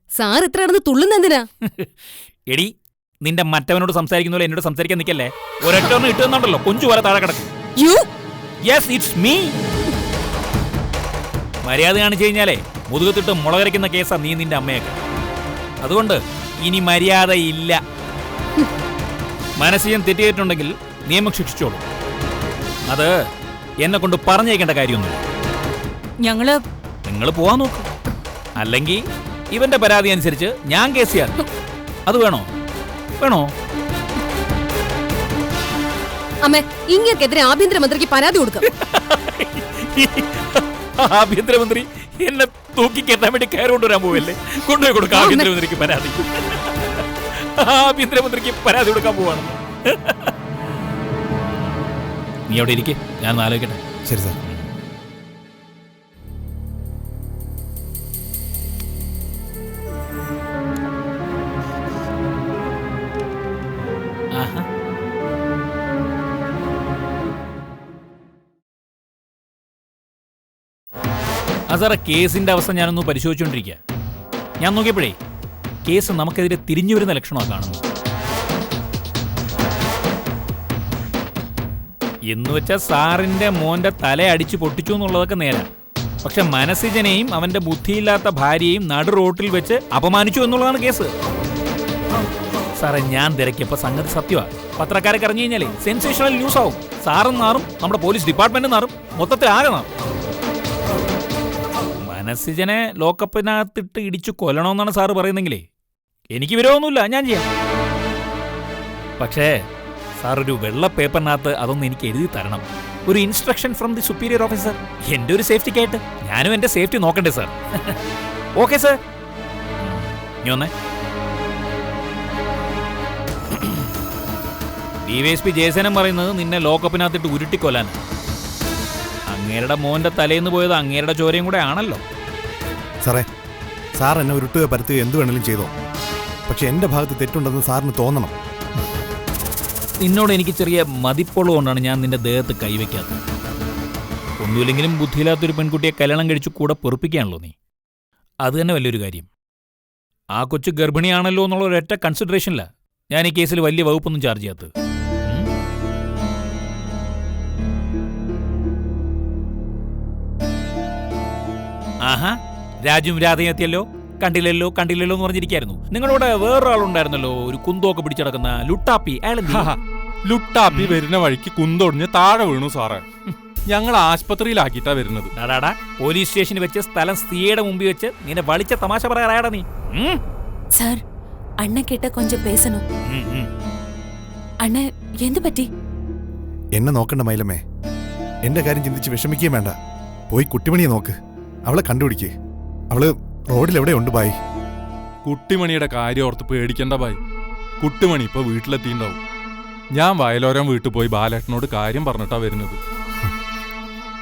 സാർ ഇത്ര കിടന്ന് തുള്ളുന്ന എന്തിനാ? എടി, നിന്റെ മറ്റവനോട് സംസാരിക്കുന്ന പോലെ എന്നോട് സംസാരിക്കാൻ നിൽക്കല്ലേ. ഒരൊറ്റൊന്നും ഇട്ടുന്നുണ്ടല്ലോ, കൊഞ്ചു പോലെ താഴെ കിടക്കും. Yes, it's me. മര്യാദ കാണിച്ചു കഴിഞ്ഞാലേ മുതുകത്തിട്ട് മുളകരയ്ക്കുന്ന കേസാ നീ നിന്റെ അമ്മയൊക്കെ. അതുകൊണ്ട് ഇനി മര്യാദയില്ല. മനസ്സിൽ തെറ്റിയിട്ടുണ്ടെങ്കിൽ നിയമം ശിക്ഷിച്ചോളൂ. അത് എന്നെ കൊണ്ട് പറഞ്ഞേക്കേണ്ട കാര്യമൊന്നുമില്ല. നിങ്ങൾ പോവാൻ നോക്ക്. അല്ലെങ്കിൽ ഇവന്റെ പരാതി അനുസരിച്ച് ഞാൻ കേസ് ചെയ്യാം. അത് വേണോ? അമ്മേ, ഇങ്ങക്കെതിരെ ആഭ്യന്തരമന്ത്രിക്ക് പരാതി കൊടുക്കാം. ആഭ്യന്തരമന്ത്രി എന്നെ തൂക്കിക്കെത്താൻ വേണ്ടി കയറി കൊണ്ടുവരാൻ പോവല്ലേ? കൊണ്ടുപോയി കൊടുക്കാം ആഭ്യന്തരമന്ത്രിക്ക് പരാതി. ആഭ്യന്തരമന്ത്രിക്ക് പരാതി കൊടുക്കാൻ പോവാണ്. നീ അവിടെ ഇരിക്കെ, ഞാൻ ആലോചിക്കട്ടെ. ശരി സാർ. സാറേ, കേസിന്റെ അവസ്ഥ ഞാനൊന്ന് പരിശോധിച്ചുകൊണ്ടിരിക്കുക. ഞാൻ നോക്കിയപ്പോഴേ കേസ് നമുക്കെതിരെ തിരിഞ്ഞു വരുന്ന ലക്ഷണമാണ് കാണുന്നത്. എന്നുവെച്ചാൽ സാറിന്റെ മോന്റെ തല അടിച്ചു പൊട്ടിച്ചു എന്നുള്ളതൊക്കെ നേരാ. പക്ഷെ മനസ്സിജനെയും അവന്റെ ബുദ്ധിയില്ലാത്ത ഭാര്യയെയും നടു റോട്ടിൽ വെച്ച് അപമാനിച്ചു എന്നുള്ളതാണ് കേസ്. സാറേ, ഞാൻ തിരക്കിയപ്പോ സംഗതി സത്യമാണ്. പത്രക്കാരൊക്കെ അറിഞ്ഞു കഴിഞ്ഞാലേ സെൻസേഷണൽ ന്യൂസ് ആവും. സാറും നാറും നമ്മുടെ പോലീസ് ഡിപ്പാർട്ട്മെന്റ് നാറും, മൊത്തത്തിൽ ആകെ നാറും. മനസ്സിജനെ ലോക്കപ്പിനകത്തിട്ട് ഇടിച്ചു കൊല്ലണമെന്നാണ് സാറ് പറയുന്നെങ്കിലേ എനിക്ക് വിരോധമൊന്നുമില്ല, ഞാൻ ചെയ്യാം. പക്ഷേ സാർ ഒരു വെള്ള പേപ്പറിനകത്ത് അതൊന്ന് എനിക്ക് എഴുതി തരണം. ഒരു instruction from the superior officer. എൻ്റെ ഒരു സേഫ്റ്റിക്കായിട്ട് ഞാനും എൻ്റെ സേഫ്റ്റി നോക്കണ്ടേ സാർ? Okay sir. നീ ഒന്നേ. DYSP ജയസേനൻ പറയുന്നത് നിന്നെ ലോക്കപ്പിനകത്തിട്ട് ഉരുട്ടിക്കൊല്ലാനാണ്. അങ്ങേരുടെ മോന്റെ തലേന്ന് പോയത് അങ്ങേരുടെ ചോരയും കൂടെ ആണല്ലോ. സാറേ, സാർ എന്നെ ഉരുട്ടുകയോ പരത്തുകയോ എന്ത് വേണമെങ്കിലും ചെയ്തോ. പക്ഷെ എൻ്റെ ഭാഗത്ത് തെറ്റുണ്ടെന്ന് സാറിന് തോന്നണം. നിന്നോട് എനിക്ക് ചെറിയ മതിപ്പുള്ളതുകൊണ്ടാണ് ഞാൻ നിന്റെ ദേഹത്ത് കൈവയ്ക്കാത്തത്. ഒന്നുമില്ലെങ്കിലും ബുദ്ധിയില്ലാത്തൊരു പെൺകുട്ടിയെ കല്യാണം കഴിച്ചു കൂടെ പൊറുപ്പിക്കാണല്ലോ നീ. അത് തന്നെ വലിയൊരു കാര്യം. ആ കൊച്ചു ഗർഭിണിയാണല്ലോ എന്നുള്ള ഒരൊറ്റ കൺസിഡറേഷനില്ല ഞാൻ ഈ കേസിൽ വലിയ വകുപ്പൊന്നും ചാർജ് ചെയ്യാത്തത്. ആഹാ, രാജുവും രാധയും എത്തിയല്ലോ. കണ്ടില്ലല്ലോ കണ്ടില്ലല്ലോ എന്ന് പറഞ്ഞിരിക്കായിരുന്നു. നിങ്ങളോട് വേറൊരാളുണ്ടായിരുന്നല്ലോ, ഒരു കുന്തമൊക്കെ പിടിച്ചടക്കുന്ന ലുട്ടാപ്പി. ലുട്ടാപ്പി വരുന്ന വഴിക്ക് കുന്തൊടിഞ്ഞ് താഴെ വീണു സാറേ. ഞങ്ങൾ ആശുപത്രിയിലാക്കിയിട്ടാ വരുന്നത്. പോലീസ് സ്റ്റേഷനിൽ വെച്ച് സ്ഥലം സിയുടെ മുമ്പിൽ വെച്ച് നിന്നെ വളിച്ച തമാശ പറയാറായടാ നീ. സാർ, അണ്ണ കേട്ട കൊഞ്ചം പേസണം. അണ്ണ എന്ത് പറ്റി? എന്നെ നോക്കണ്ട മൈലമ്മേ. എന്റെ കാര്യം ചിന്തിച്ച് വിഷമിക്കുകയും വേണ്ട. പോയി കുട്ടിമണിയെ നോക്ക്. അവളെ കണ്ടുപിടിക്ക്. അവള് റോഡിൽ എവിടെ ഉണ്ട് ബായി? കുട്ടിമണിയുടെ കാര്യം ഓർത്ത് പേടിക്കണ്ട ബായി. കുട്ടിമണി ഇപ്പൊ വീട്ടിലെത്തിണ്ടാവും. ഞാൻ വയലോരം വീട്ടിൽ പോയി ബാലേട്ടനോട് കാര്യം പറഞ്ഞിട്ടാ വരുന്നത്.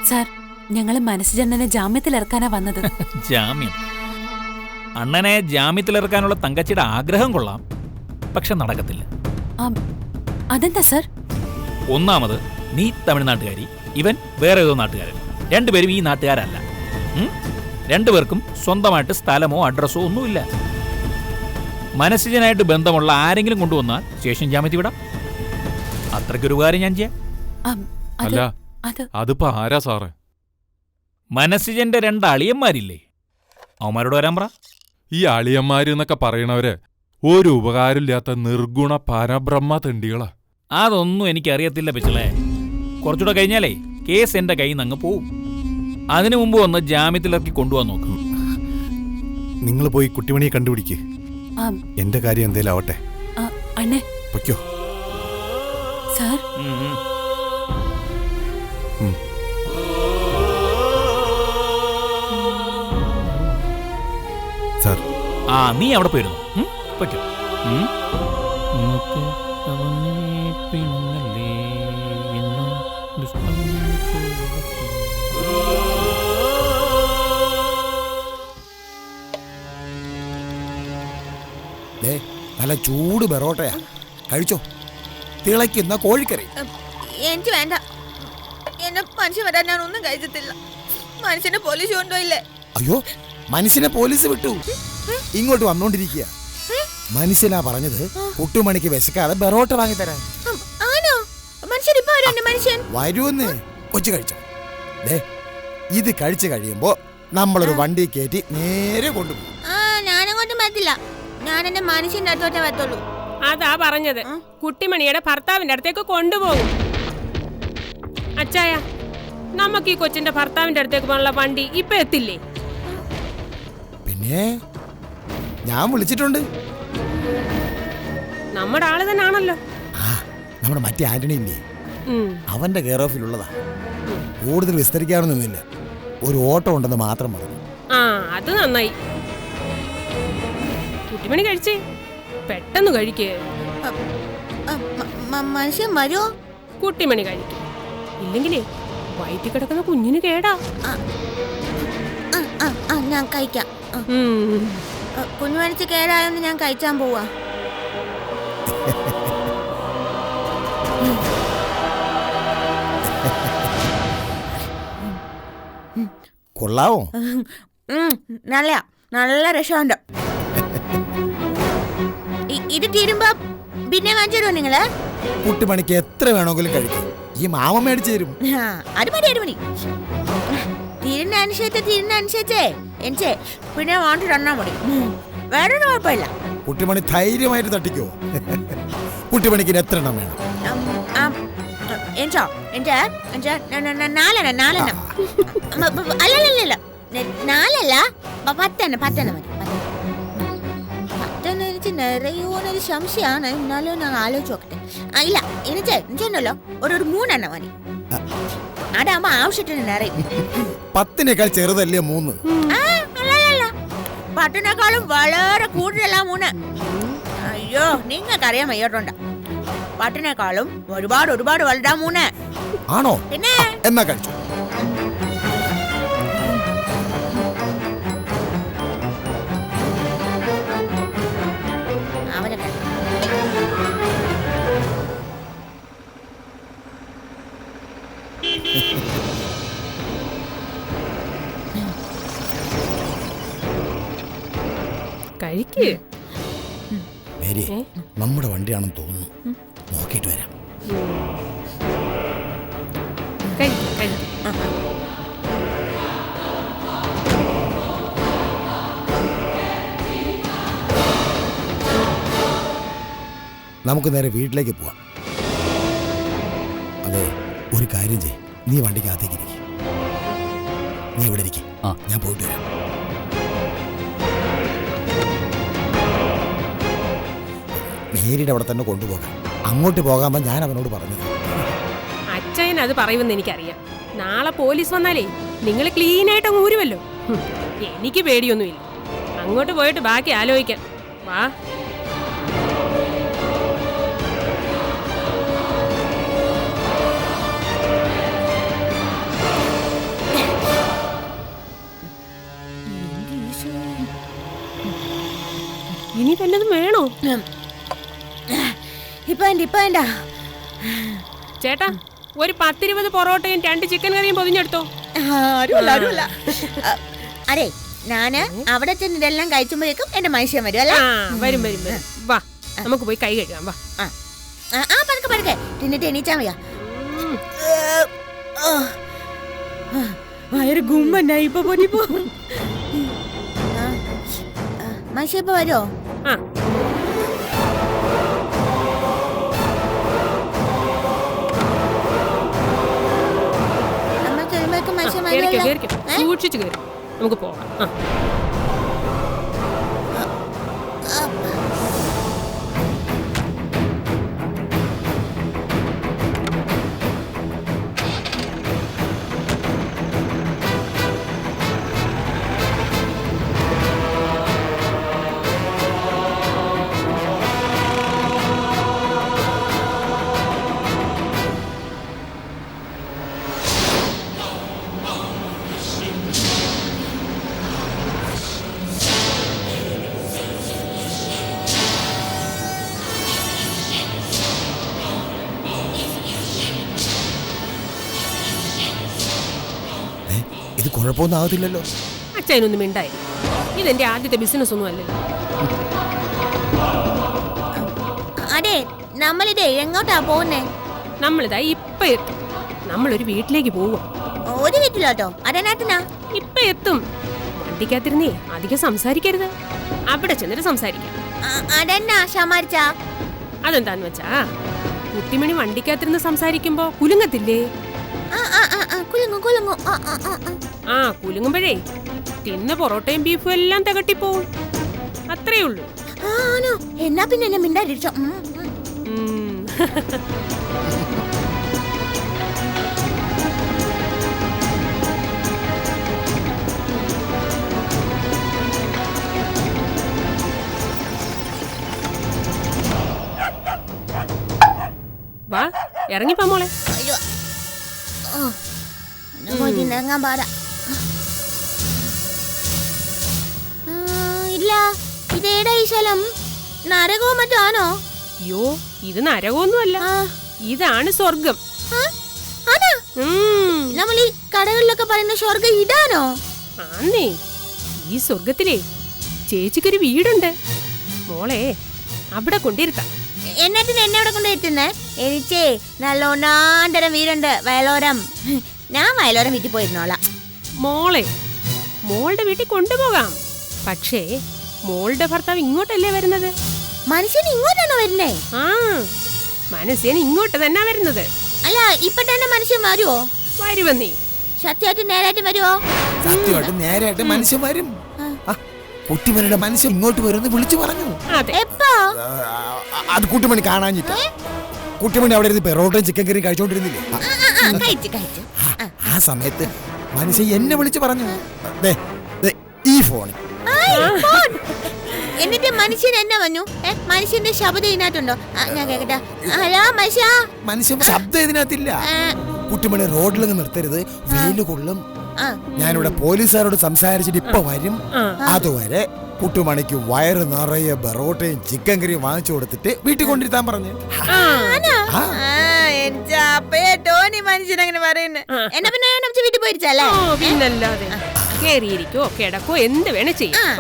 സാർ, ഞങ്ങള് മനസ്സുജണ്ണനെ ജാമ്യത്തിലിറക്കാനാ വന്നത്. ജാമ്യം? അണ്ണനെ ജാമ്യത്തിലിറക്കാനുള്ള തങ്കച്ചിയുടെ ആഗ്രഹം കൊള്ളാം, പക്ഷെ നടക്കത്തില്ല. അതെന്താ സാർ? ഒന്നാമത് നീ തമിഴ്നാട്ടുകാരി, ഇവൻ വേറെ ഏതോ നാട്ടുകാരൻ. രണ്ടുപേരും ഈ നാട്ടുകാരല്ല. രണ്ടുപേർക്കും സ്വന്തമായിട്ട് സ്ഥലമോ അഡ്രസ്സോ ഒന്നുമില്ല. മനസ്സിജനായിട്ട് ബന്ധമുള്ള ആരെങ്കിലും കൊണ്ടുവന്നാൽ സ്റ്റേഷൻ ജാമ്യത്തിൽ വിടാം. അത്രയ്ക്കൊരു കാര്യം ഞാൻ ചെയ്യാം. അല്ല, അതിപ്പോ ആരാ സാറേ? മനസ്സിജന്റെ രണ്ട് അളിയന്മാരില്ലേ, അവന്മാരോട് വരാൻ പറ. ഈ അളിയന്മാര് എന്നൊക്കെ പറയണവര് ഒരു ഉപകാരമില്ലാത്ത നിർഗുണ പരബ്രഹ്മ തെണ്ടികളാ. അതൊന്നും എനിക്കറിയത്തില്ല പിച്ചളെ. കുറച്ചുകൂടെ കഴിഞ്ഞാലേ കേസ് എന്റെ കയ്യിൽ നിന്ന് അങ്ങ് പോവും. അതിനു മുമ്പ് വന്ന് ജാമ്യത്തിലിറക്കി കൊണ്ടുപോകാൻ നോക്കും. നിങ്ങൾ പോയി കുട്ടിമണിയെ കണ്ടുപിടിക്ക്. എന്റെ കാര്യം എന്തേലും ആവട്ടെ. അണ്ണേ പൊയ്ക്കോ സാർ. സാർ, നീ അവിടെ പോയിരുന്നു. പൊയ്ക്കോ. നല്ല ചൂട് ബെറോട്ടയാ, കഴിച്ചോ. തിളയ്ക്കുന്ന കോഴിക്കറി. എനിക്ക് വേണ്ട. എന്നെ മനുഷ്യൻ വരാൻ ഞാൻ ഒന്നും കഴിച്ചിട്ടില്ല. മനുഷ്യനെ പോലീസ് കൊണ്ടുപോയില്ലേ? അയ്യോ, മനുഷ്യനെ പോലീസ് വിട്ടു. ഇങ്ങോട്ട് വന്നോണ്ടിരിക്കുക. മനുഷ്യനാ പറഞ്ഞത് കുട്ടുമണിക്ക് വിശക്കാതെ ബെറോട്ട വാങ്ങിത്തരാൻ. ആണോ? മനുഷ്യൻ ഇപ്പൊ മനുഷ്യൻ വരുമെന്ന്. കൊച്ചു കഴിച്ചോ. ഇത് കഴിച്ചു കഴിയുമ്പോ നമ്മളൊരു വണ്ടി കയറ്റി നേരെ കൊണ്ടുപോകും. ഞാനങ്ങോട്ട് പറ്റില്ല. ഞാൻ എന്റെ മനുഷ്യന്റെ അടുത്തോട്ടേ പറ്റുള്ളൂ. അതാ പറഞ്ഞത്, കുട്ടിമണിയുടെ ഭർത്താവിന്റെ അടുത്തേക്ക് കൊണ്ടുപോകും. അച്ചായ, നമുക്ക് ഈ കൊച്ചിന്റെ ഭർത്താവിന്റെ അടുത്തേക്ക് പോകാനുള്ള വണ്ടി ഇപ്പൊ എത്തില്ലേ? പിന്നെ ഞാൻ വിളിച്ചിട്ടുണ്ട്. നമ്മുടെ ആള് തന്നെ ആണല്ലോ. നമ്മുടെ മറ്റേ ആന്റണി ഇല്ലേ, അവന്റെ കെയർ ഓഫിലുള്ളതാ. കൂടുതൽ വിസ്തരിക്കാനൊന്നുമില്ല. ഒരു ഓട്ടം ഉണ്ടെന്ന് മാത്രം പറഞ്ഞു. അത് നന്നായി. കുട്ടിമണി കഴിച്ചേ, പെട്ടെന്ന് കഴിക്കേ. മനുഷ്യൻ വരുമോ? കുട്ടിമണി കഴിക്കും. ഇല്ലെങ്കിലേ വയറ്റിൽ കിടക്കുന്ന കുഞ്ഞിന് കേടാ. ഞാൻ കഴിക്കാം. കുഞ്ഞു മരിച്ച് കേടായൊന്ന് ഞാൻ കഴിച്ചാൻ പോവാ. കൊള്ളാവോ? നല്ല നല്ല രസമുണ്ട്. ഇത് തീരുമ്പോ പിന്നെ വാങ്ങിച്ചു തരുമോ നിങ്ങള്? കുട്ടിമണിക്ക് എത്ര വേണമെങ്കിലും കഴിക്കും. ഈ മാമ മേടിച്ചു തരും. അത് മതി, അത് മതി. തീരുന്നനുസരിച്ചേ എനിക്ക് പിന്നെ വാണ്ടി തന്നാ മതി. വേറൊരു കുഴപ്പമില്ല. കുട്ടിമണി ധൈര്യമായിട്ട് തട്ടിക്കോ. കുട്ടിമണിക്ക് എത്ര എണ്ണം വേണം? നാലെണ്ണം. അല്ലല്ല 4 അല്ല, 10 മതി. 10 എനിക്ക് നിറയോന്നൊരു സംശയമാണ്. എന്നാലും ഞാൻ ആലോചിച്ച് നോക്കട്ടെ. ഇല്ല എനിക്കുണ്ടല്ലോ ഒരു 3 എണ്ണം മതി. അതാകുമ്പോ ആവശ്യത്തിന് നിറയും. 10നേക്കാൾ ചെറുതല്ലേ 3? അല്ലല്ല 10നേക്കാളും വളരെ കൂടുതലല്ല 3. അയ്യോ നിങ്ങൾക്കറിയാൻ വയ്യോട്ടുണ്ട്. 10നേക്കാളും ഒരുപാട് വലുതാ 3. ആണോ? പിന്നെ എന്നാ കഴിച്ചു. കഴിക്ക്. മേരി, നമ്മുടെ വണ്ടിയാണെന്ന് തോന്നുന്നു. നോക്കിയിട്ട് വരാം. നമുക്ക് നേരെ വീട്ടിലേക്ക് പോവാം. അതെ, ഒരു കാര്യം ചെയ്യ്. നീ വണ്ടിക്കകത്തേക്ക് ഇരിക്കും. നീ ഇവിടെ ഇരിക്കും. ഞാൻ പോയിട്ട് വരാം. മേരിയുടെ അവിടെ തന്നെ കൊണ്ടുപോകാം. അങ്ങോട്ട് പോകാമെന്ന് ഞാൻ അവനോട് പറഞ്ഞത്. അച്ഛൻ അത് പറയുമെന്ന് എനിക്കറിയാം. നാളെ പോലീസ് വന്നാലേ നിങ്ങൾ ക്ലീൻ ആയിട്ട് ഊരുമല്ലോ. എനിക്ക് പേടിയൊന്നുമില്ല. അങ്ങോട്ട് പോയിട്ട് ബാക്കി ആലോചിക്കാം. വാ. ഇനി വല്ലതും വേണോ? ഇപ്പൊ എന്താ ചേട്ടാ, ഒരു 10-20 പൊറോട്ടയും 2 ചിക്കൻ കറിയും പൊതിഞ്ഞെടുത്തോ. അതെ, ഞാന് അവിടെ ചെന്ന് ഇതെല്ലാം കഴിച്ചുമ്പോഴേക്കും എന്റെ മനുഷ്യൻ വരും അല്ലേ? വരും. വാ, നമുക്ക് പോയി കൈ കഴുകാം. വാ. പതുക്കെ തിന്നിട്ട് എണീച്ചാ മതിയാ. വയറ് ഗുമ്മന്നായി. ഇപ്പൊ പൊന്നിപ്പോ മനുഷ്യ ഇപ്പൊ വരുമോ? സൂക്ഷിച്ചു കയറി. നമുക്ക് പോകാം. ഇത് കുഴപ്പമൊന്നും ആകത്തില്ലല്ലോ. അച്ഛനൊന്നും മിണ്ടായി. ഇതെന്റെ ആദ്യത്തെ ബിസിനസ് ഒന്നും അല്ലല്ലോ. അതെ, നമ്മളിത് എങ്ങോട്ടാ പോകുന്നേ? നമ്മളിതാ ഇപ്പൊ എത്തും. നമ്മളൊരു വീട്ടിലേക്ക് പോവാ. ഒരു വീട്ടിലോട്ടോ? അതെന്നാത്തിനാ? ഇപ്പൊ എത്തും. വണ്ടിക്കകത്തിരുന്നേ അധികം സംസാരിക്കരുത്. അവിടെ ചെന്നിട്ട് സംസാരിക്കാം. അതെന്നാ ശമാരിച്ചാ? അതെന്താന്ന് വെച്ചാ, കുട്ടിമണി വണ്ടിക്കകത്തിരുന്ന് സംസാരിക്കുമ്പോ കുലുങ്ങത്തില്ലേ? കുലുങ്ങുമ്പോഴേ തിന്ന പൊറോട്ടയും ബീഫും എല്ലാം തികട്ടിപ്പോവും. അത്രേ ഉള്ളൂ. എന്നാ പിന്നെ എന്നെ മിണ്ടാതിരിച്ചോ. വാ, ഇറങ്ങിപ്പോ മോളെ. ഇറങ്ങാൻ പാടാ. ഇല്ല, ഇതേടാ ഈ സ്ഥലം? നരകവും മറ്റാണോ? യോ, ഇത് നരകമൊന്നുമല്ല. ഇതാണ് സ്വർഗം. നമ്മൾ ഈ കടകളിലൊക്കെ പറയുന്ന സ്വർഗം ഇതാണോ? ആന്നേ, ഈ സ്വർഗത്തിലേ ചേച്ചിക്കൊരു വീടുണ്ട്. മോളെ അവിടെ കൊണ്ടിരുത്താം. എന്നിട്ട് എന്നെ അവിടെ കൊണ്ടിരുത്തുന്നേ? എനിച്ചേ നല്ല ഒന്നാന്തരം വീടുണ്ട് വയലോരം. ഞാൻ വയലോരം വീട്ടിൽ പോയിരുന്നോളാം. മോളെ മോളുടെ വീട്ടിൽ കൊണ്ടുപോകാം. പക്ഷേ മോളുടെ ഭർത്താവ് ഇങ്ങോട്ടല്ലേ വരുന്നത്? മനുഷ്യൻ ഇങ്ങോട്ടാണോ വരുന്നേ? ആ, മനസ്സേന ഇങ്ങോട്ട് തന്നെ വരുന്നത്. അല്ല, ഇപ്പൊ തന്നെ മനുഷ്യൻ വരുവോ? വരുവന്നേ. സത്യമായിട്ട് നേരായിട്ട് വരുവോ? സത്യമായിട്ട് നേരായിട്ട് മനുഷ്യൻ വരും. കുട്ടിമണിയുടെ മനുഷ്യൻ ഇങ്ങോട്ട് വരുമെന്ന് വിളിച്ചു പറഞ്ഞു. എപ്പോ? അത് കുട്ടിമണി കാണാഞ്ഞിട്ട്. കുട്ടിമണി അവിടെ ഇരുന്ന് പെറോട്ടയും ചിക്കൻ കറിയും കഴിച്ചോണ്ടിരുന്നില്ലേ? ആ സമയത്ത് മനുഷ്യൻ എന്നെ വിളിച്ചു പറഞ്ഞു. ഈ ഫോണിൽ. എന്നിട്ട് മനുഷ്യൻ എന്നെ വന്നു. മനുഷ്യന്റെ ശബ്ദം ഇതിനകത്തുണ്ടോ? ഞാൻ കേക്കട്ടെ. ഹലോ മനുഷ്യൻ ശബ്ദം ഇതിനകത്തില്ല. കുട്ടിമണി റോഡിലൊന്നും നിർത്തരുത്, വെയില് കൊള്ളും. ഞാനിവിടെ പോലീസുകാരോട് സംസാരിച്ചിട്ട് ഇപ്പൊ വരും. അതുവരെ കുട്ടുമണിക്ക് വയറ് നിറയെ ബറോട്ടയും ചിക്കൻ കറിയും വാങ്ങിച്ചു കൊടുത്തിട്ട് വീട്ടിൽ കൊണ്ടിരുത്താൻ പറഞ്ഞു. മനുഷ്യനങ്ങനെ പറയുന്നു. എന്നെ പിന്നെ വീട്ടിൽ പോയിരിച്ചല്ലേ? പിന്നല്ലാതെ കേറിയിരിക്കോ കിടക്കോ എന്ത് വേണേ ചെയ്യാം.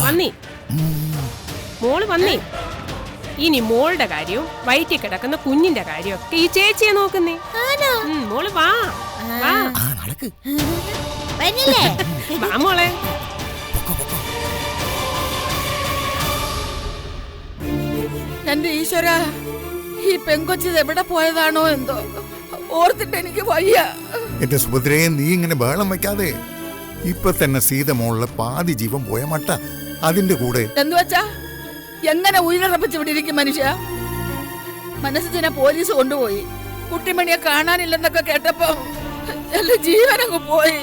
വന്നേ മോള് വന്നേ. ഇനി മോളുടെ കാര്യവും വയറ്റിൽ കിടക്കുന്ന കുഞ്ഞിന്റെ കാര്യവും ഒക്കെ ഈ ചേച്ചിയെ നോക്കുന്നേ. മോള് വാ വാ വാ മോളെ. എന്റെ ഈശ്വര, ഈ പെങ്കൊച്ചത് എവിടെ പോയതാണോ എന്തോ ഓർത്തിട്ട് എനിക്ക് വയ്യ. എന്റെ സുഭദ്രയെ നീ ഇങ്ങനെ ബഹളം വെക്കാതെ. ഇപ്പൊ തന്നെ സീത മോളിലെ പാതി ജീവൻ പോയ മട്ട. അതിന്റെ കൂടെ എന്തുവച്ചാ എങ്ങനെ ഉയരറപ്പിച്ച് വിടിയിരിക്കും മനുഷ്യ? മനസ്സിനെ പോലീസ് കൊണ്ടുപോയി. കുട്ടിമണിയെ കാണാനില്ലെന്നൊക്കെ കേട്ടപ്പോ എന്റെ ജീവനങ്ങ് പോയി.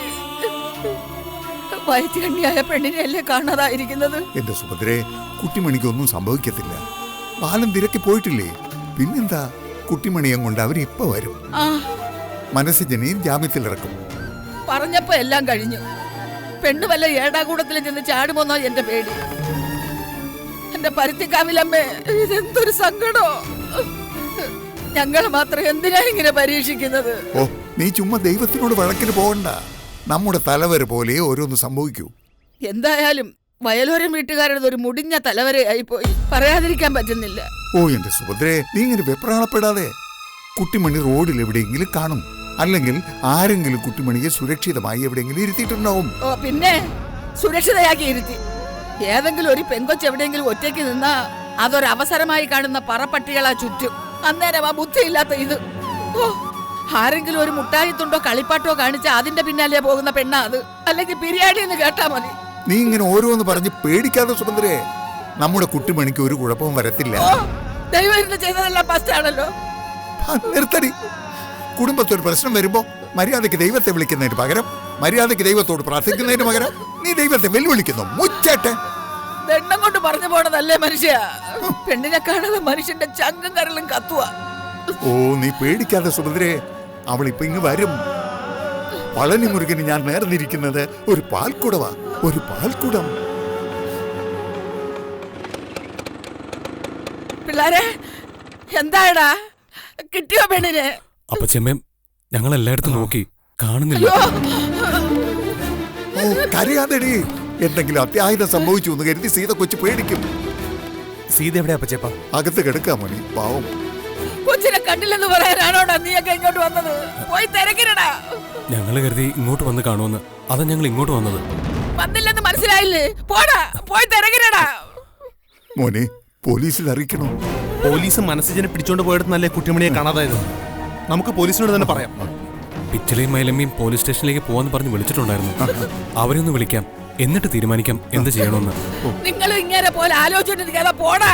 വയറ്റുകണ്ണിയായ പെണ്ണിനെ അല്ലേ കാണാതായിരിക്കുന്നത്? എന്റെ സുഭദ്രയെ, കുട്ടിമണിക്കൊന്നും സംഭവിക്കത്തില്ല. ബാലം തിരക്കി പോയിട്ടില്ലേ? പിന്നെന്താ, കുട്ടിമണിയും കൊണ്ട് അവരിപ്പോ വരും. മനസ്സിനെയും ജാമ്യത്തിലിറക്കും. പറഞ്ഞപ്പോ എല്ലാം കഴിഞ്ഞു. പെണ്ണ് വല്ല ഏടാകൂടത്തിൽ ചെന്ന് ചാടുമോന്നോ എന്റെ പേടി. എന്റെ പരുത്തിക്കാവിലമ്മേ, ഇതെന്തൊരു സങ്കടോ. ഞങ്ങൾ മാത്രം എന്തിനാ ഇങ്ങനെ പരീക്ഷിക്കുന്നത്? ഓ, നീ ചുമ്മാ ദൈവത്തിനോട് വഴക്കിന് പോകണ്ട. നമ്മുടെ തലവര പോലെ ഓരോന്ന് സംഭവിക്കൂ. എന്തായാലും വയലോരം വീട്ടുകാരുടെ ഒരു മുടിഞ്ഞ തലവരയായി പോയി. പറയാതിരിക്കാൻ പറ്റുന്നില്ല. ഓ എന്റെ സുഭദ്രേ, നീ ഇങ്ങനെ വെപ്രാളപ്പെടാതെ. കുട്ടിമണി റോഡിൽ എവിടെയെങ്കിലും കാണും. അല്ലെങ്കിൽ ആരെങ്കിലും കുട്ടിമണിയെ സുരക്ഷിതമായി എവിടെയെങ്കിലും ഇരുത്തിയിട്ടുണ്ടാവും. ഓ പിന്നെ സുരക്ഷിതയാക്കി ഇരുത്തി. ഏതെങ്കിലും ഒരു പെങ്കൊച്ച് എവിടെയെങ്കിലും ഒറ്റയ്ക്ക് നിന്നാ അതൊരവസരമായി കാണുന്ന പറപ്പട്ടികളാ ചുറ്റും. അന്നേരം ആ ബുദ്ധിയില്ലാത്ത ഇത്. ഓ, ആരെങ്കിലും ഒരു മുട്ടായിത്തുണ്ടോ കളിപ്പാട്ടോ കാണിച്ച അതിന്റെ പിന്നാലെ പോകുന്ന പെണ്ണാ അത്. അല്ലെങ്കിൽ ബിരിയാണി എന്ന് കേട്ടാ മതി. നീ ഇങ്ങനെ ഓരോന്ന് പറഞ്ഞ് പേടിക്കാതെ സുഭദ്രേ. നമ്മുടെ കുട്ടിമണിക്ക് ഒരു കുഴപ്പവും വരത്തില്ല. ദൈവം ഇരുന്ന് ചെയ്തതെല്ലാം ഫസ്റ്റാണല്ലോ. നിർത്തടി. കുടുംബത്തൊരു പ്രശ്നം വരുമ്പോ മര്യാദയ്ക്ക് ദൈവത്തെ വിളിക്കുന്നതിന് പകരം, മര്യാദയ്ക്ക് ദൈവത്തോട് പ്രാർത്ഥിക്കുന്നതിന് പകരം നീ ദൈവത്തെ വെല്ലുവിളിക്കുന്നു. മുച്ചേട്ടെ. ദണ്ണം കൊണ്ട് പറഞ്ഞു പോണതല്ലേ മനുഷ്യ. പെണ്ണിനെ കാണാതെ മനുഷ്യന്റെ ചങ്കും കരളും കത്തുക. ഓ, നീ പേടിക്കാതെ സുഭദ്രേ. അവൾ ഇപ്പൊ ഇങ്ങ് വരും. പളനി മുരുകന് ഞാൻ നേർന്നിരിക്കുന്നത് ഒരു പാൽക്കുടവാ, ഒരു പാൽക്കുടം. പിള്ളാരെ, എന്തായടാ കിട്ടിയോ പെണ്ണിന്? അപ്പച്ചമ്മ, ഞങ്ങൾ എല്ലായിടത്തും നോക്കി, കാണുന്നില്ല. ഓ, കരയാതെടി. എന്തെങ്കിലും അത്യാഹിതം സംഭവിച്ചു എന്ന് കരുതി സീത കൊച്ചു പേടിക്കും. സീത എവിടെയാ അപ്പച്ചേപ്പ? അകത്ത് കിടക്കാ മണി, പാവം. കൊച്ചിനെ കണ്ടില്ലെന്ന് പറയാനാണോടാ നീയൊക്കെ ഇങ്ങോട്ട് വന്നത്? പോയി തിരക്കിരടാ. ഞങ്ങള് കരുതി ഇങ്ങോട്ട് വന്ന് കാണുമെന്ന്. അതാ ഞങ്ങൾ ഇങ്ങോട്ട് വന്നത്. വന്നില്ലെന്ന് മനസ്സിലായില്ലേ? പോടാ, പോയി തിരക്കിരടാ. മോനെ, പോലീസിൽ അറിയിക്കണോ? പോലീസ് മനസ്സിനെ പിടിച്ചോണ്ട് പോയിടത്തുനല്ലേ കുട്ടിമണിയെ കാണാതായത്. നമുക്ക് പോലീസിനോട് തന്നെ പറയാം. പിച്ചളയും മൈലമ്മയും പോലീസ് സ്റ്റേഷനിലേക്ക് പോവാന്ന് പറഞ്ഞ് വിളിച്ചിട്ടുണ്ടായിരുന്നു. അവരെ ഒന്ന് വിളിക്കാം, എന്നിട്ട് തീരുമാനിക്കാം എന്ത് ചെയ്യണമെന്ന്. നിങ്ങൾ ഇങ്ങനെ പോലെ ആലോചിച്ചോണ്ടിരിക്കാതെ പോടാ.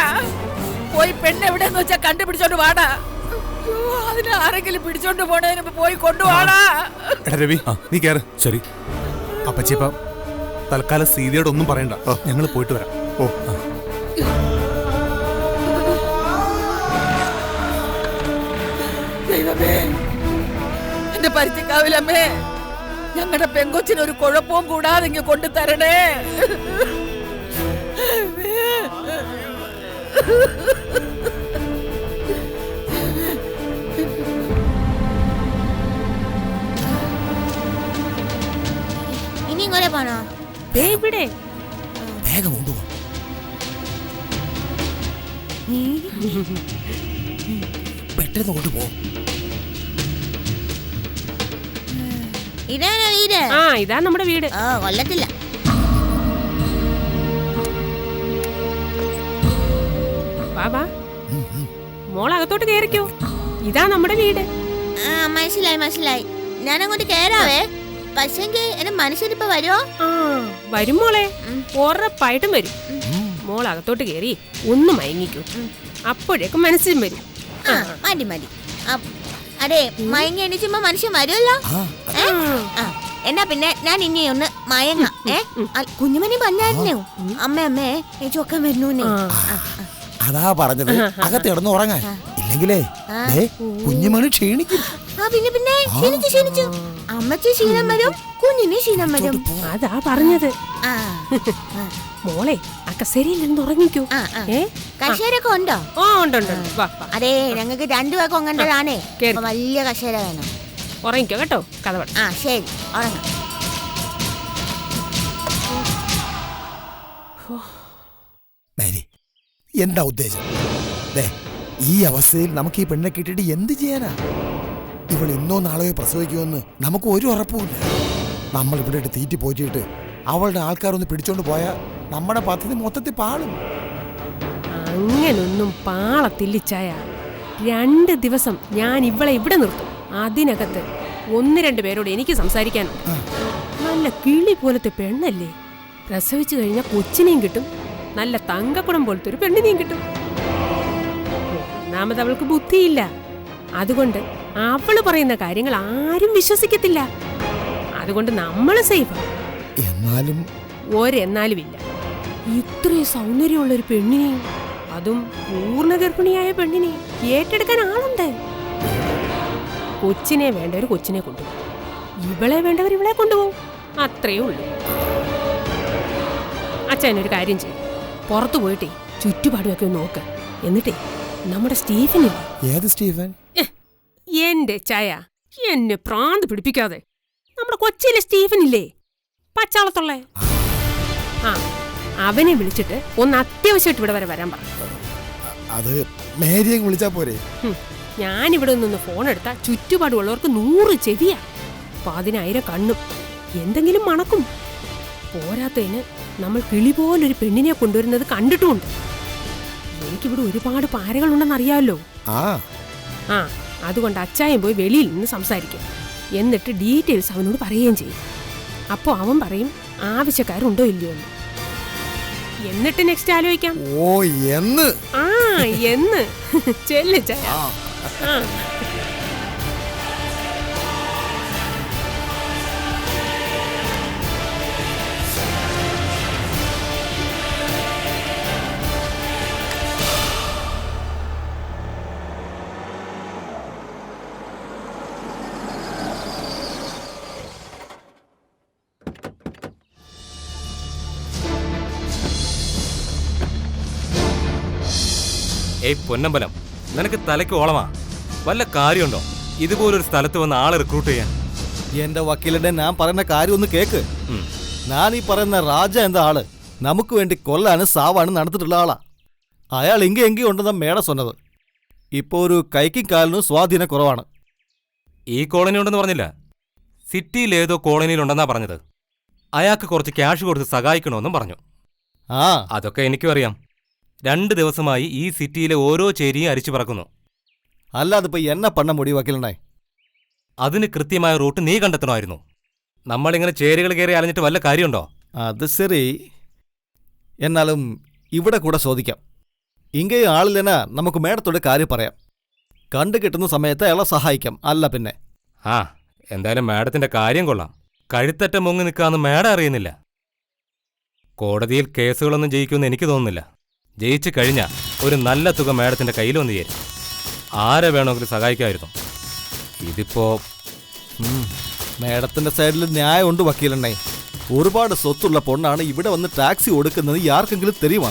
പോയി പെണ്ണ് എവിടെയെന്ന് വെച്ചാ കണ്ടുപിടിച്ചോണ്ട് വാടാ. അതിന് ആരെങ്കിലും പിടിച്ചോണ്ട് പോണതിന് പോയി കൊണ്ടുപോടാ. രവി, നീ കേറ്. ശരി അപ്പച്ചേപ്പ, തൽക്കാലം സീതയോട് ഒന്നും പറയണ്ട. ഞങ്ങൾ പോയിട്ട് വരാം. ഓ, ദൈവമേ, എന്റെ പരുത്തിക്കാവിലമ്മേ, ഞങ്ങളുടെ പെങ്കൊച്ചിന് ഒരു കുഴപ്പവും കൂടാതെ ഇങ്ങ് കൊണ്ടു തരണേ. ഇനി എങ്ങനെ പോണോ? ഇവിടെ വേഗം കൊണ്ടുപോ. പെട്ടെന്ന് കൊണ്ടുപോ. ഇതാണോ വീട്? ആ ഇതാ നമ്മുടെ വീട്. ഓ കൊല്ലത്തില്ല. വാ മോളകത്തോട്ട് കേറിക്കോ. ഇതാ നമ്മുടെ വീട്. ആ മനസ്സിലായി മനസ്സിലായി. ഞാൻ അങ്ങോട്ട് കേറാവേ. പക്ഷെങ്കിൽ എന്റെ മനുഷ്യനിപ്പോ വരുമോ? ആ വരും മോളെ, ഉറപ്പായിട്ടും വരും. മോളകത്തോട്ട് കേറി ഒന്ന് മയങ്ങിക്കോ, അപ്പോഴേക്കും മനസ്സിലും വരും. മതി മതി. അതെ മയങ്ങി എണീച്ചുമ്പോ മനുഷ്യൻ വരുമല്ലോ. എന്നാ പിന്നെ ഞാൻ ഇനി ഒന്ന് മയങ്ങ. കുഞ്ഞുമണി പറഞ്ഞായിരുന്നോ അമ്മ ചൊക്കം വരുന്നു. അതാ പറഞ്ഞത് അകത്ത് കിടന്ന് ഉറങ്ങാൻ. ഇല്ലെങ്കിലേ കുഞ്ഞുമണി ക്ഷീണിക്കും. പിന്നെ പിന്നെ ക്ഷീണിച്ചു ക്ഷീണിച്ചു. അമ്മക്ക് ക്ഷീണം വരും, കുഞ്ഞിന് ക്ഷീണം വരും. അതാ പറഞ്ഞത്. മോളെ ആ കസേരയിലിരുന്ന് ഉറങ്ങിക്കോ. കസേരൊക്കെ ഉണ്ടോ? ഓ ഉണ്ട്. അതെ ഞങ്ങൾക്ക് രണ്ടുപേർക്കും അങ്ങനത്തതാണേ. വലിയ കസേര വേണം. ഉറങ്ങിക്കോ കേട്ടോ. കഥ ആ ശരി ഉറങ്ങാം. എന്താ ഉദ്ദേശം? ഈ അവസ്ഥയിൽ നമുക്ക് ഈ പെണ്ണെ കിട്ടിയിട്ട് എന്ത് ചെയ്യാനാ? ഇവൾ ഇന്നോ നാളെയോ പ്രസവിക്കുമെന്ന് നമുക്ക് ഒരു ഉറപ്പുമില്ല. നമ്മൾ ഇവിടെ ഇട്ട് തീറ്റി പോറ്റിയിട്ട് അവളുടെ ആൾക്കാരൊന്ന് പിടിച്ചോണ്ട് പോയാൽ നമ്മുടെ പദ്ധതി മൊത്തത്തിൽ പാളും. അങ്ങനൊന്നും പാളത്തില്ലിച്ചായ. 2 ദിവസം ഞാൻ ഇവളെ ഇവിടെ നിർത്തും. അതിനകത്ത് 1-2 പേരോട് എനിക്ക് സംസാരിക്കാനുണ്ട്. നല്ല കിളി പോലത്തെ പെണ്ണല്ലേ. പ്രസവിച്ചു കഴിഞ്ഞാൽ കൊച്ചിനെയും കിട്ടും, നല്ല തങ്കക്കുടം പോലത്തെ ഒരു പെണ്ണിനെയും കിട്ടും. ഒന്നാമത് അവൾക്ക് ബുദ്ധിയില്ല. അതുകൊണ്ട് അവള് പറയുന്ന കാര്യങ്ങൾ ആരും വിശ്വസിക്കത്തില്ല. അതുകൊണ്ട് നമ്മൾ സേഫ്. എന്നാലും ഒരെന്നാലുമില്ല. ഇത്രയും സൗന്ദര്യമുള്ള ഒരു പെണ്ണിനെയും, അതും പൂർണ്ണ ഗർഭിണിയായ പെണ്ണിനെ ഏറ്റെടുക്കാൻ ആളുണ്ട്. കൊച്ചിനെ വേണ്ടവർ കൊച്ചിനെ കൊണ്ടുപോകും, ഇവളെ വേണ്ടവർ ഇവളെ കൊണ്ടുപോകും. അത്രയേ ഉള്ളൂ. അച്ഛനൊരു കാര്യം ചെയ്യും, പുറത്തു പോയിട്ടേ ചുറ്റുപാടുമൊക്കെ ഒന്ന് നോക്ക്. എന്നിട്ടേ നമ്മുടെ സ്റ്റീഫനില്ലേ? ഏത് സ്റ്റീഫൻ? എന്റെ ചായ എന്നെ പ്രാന്ത് പിടിപ്പിക്കാതെ. നമ്മുടെ കൊച്ചിയിലെ സ്റ്റീഫനില്ലേ, പച്ചാളത്തുള്ളേ, അവനെ വിളിച്ചിട്ട് ഒന്ന് അത്യാവശ്യമായിട്ട് ഇവിടെ വരെ വരാൻ പറഞ്ഞു. അത് മേരിയെ വിളിച്ചാ പോരെ? ഞാനിവിടെ നിന്ന് ഫോൺ എടുത്താ ചുറ്റുപാടുള്ളവർക്ക് 100 ചെവിയാ, 10,000 കണ്ണും. എന്തെങ്കിലും മണക്കും. പോരാത്തതിന് നമ്മൾ കിളി പോലൊരു പെണ്ണിനെ കൊണ്ടുവരുന്നത് കണ്ടിട്ടുമുണ്ട്. എനിക്കിവിടെ ഒരുപാട് പാരകളുണ്ടെന്നറിയാമല്ലോ. അതുകൊണ്ട് അച്ചായൻ പോയി വെളിയിൽ നിന്ന് സംസാരിക്കും. എന്നിട്ട് ഡീറ്റെയിൽസ് അവനോട് പറയുകയും ചെയ്യും. അപ്പോൾ അവൻ പറയും ആവശ്യക്കാരുണ്ടോ ഇല്ലയോ എന്ന്. എന്നിട്ട് നെക്സ്റ്റ് ആലോചിക്കാം. ഓ എന്ന് എന്ന് ചെല്ല് ചായ. ഏയ് പൊന്നമ്പലം, നിനക്ക് തലയ്ക്ക് ഓളമാ? വല്ല കാര്യമുണ്ടോ ഇതുപോലൊരു സ്ഥലത്ത് വന്ന് ആളെ റിക്രൂട്ട് ചെയ്യാൻ? എന്റെ വക്കീലിന്റെ ഞാൻ പറയുന്ന കാര്യം ഒന്ന് കേക്ക്. ഞാൻ ഈ പറയുന്ന രാജ എന്ന ആള് നമുക്ക് വേണ്ടി കൊല്ലാനും സാവാനും നടത്തിട്ടുള്ള ആളാ. അയാൾ എങ്കി ഉണ്ടെന്ന മേട சொன்னது. ഇപ്പോ ഒരു കൈക്കും കാലിനും സ്വാധീനം കുറവാണ്. ഈ കോളനി ഉണ്ടെന്ന് പറഞ്ഞില്ല, സിറ്റിയിൽ ഏതോ കോളനിയിലുണ്ടെന്നാ പറഞ്ഞത്. അയാൾക്ക് കുറച്ച് ക്യാഷ് കൊടുത്ത് സഹായിക്കണമെന്നും പറഞ്ഞു. അതൊക്കെ എനിക്കും അറിയാം. 2 ദിവസമായി ഈ സിറ്റിയിലെ ഓരോ ചേരിയും അരിച്ചു പറക്കുന്നു. അല്ലാതിപ്പോ എന്നെ പണ്ണ മുടി വക്കീലണ്ടേ? അതിന് കൃത്യമായ റൂട്ട് നീ കണ്ടെത്തണമായിരുന്നു. നമ്മളിങ്ങനെ ചേരികൾ കയറി അലഞ്ഞിട്ട് വല്ല കാര്യമുണ്ടോ? അത് ശരി, എന്നാലും ഇവിടെ കൂടെ ചോദിക്കാം. ഇങ്ങേയും ആളില്ലെന്നാ നമുക്ക് മേഡത്തോടെ കാര്യം പറയാം. കണ്ടു കിട്ടുന്ന സമയത്ത് അയാളെ സഹായിക്കാം. അല്ല പിന്നെ എന്തായാലും മാഡത്തിന്റെ കാര്യം കൊള്ളാം. കഴുത്തറ്റ മുങ്ങി നിൽക്കാന്ന് മാഡം അറിയുന്നില്ല. കോടതിയിൽ കേസുകളൊന്നും ജയിക്കുമെന്ന് എനിക്ക് തോന്നുന്നില്ല. ജയിച്ചു കഴിഞ്ഞാൽ ഒരു നല്ല തുക മാഡത്തിന്റെ കയ്യിൽ വന്ന് ചേരും. ആരെ വേണമെങ്കിലും സഹായിക്കാമായിരുന്നു. ഇതിപ്പോ മേഡത്തിന്റെ സൈഡിൽ ന്യായമുണ്ട് വക്കീലെണ്ണേ. ഒരുപാട് സ്വത്തുള്ള പൊണ്ണാണ് ഇവിടെ വന്ന് ടാക്സി കൊടുക്കുന്നത്. ആർക്കെങ്കിലും തെരിയുമോ?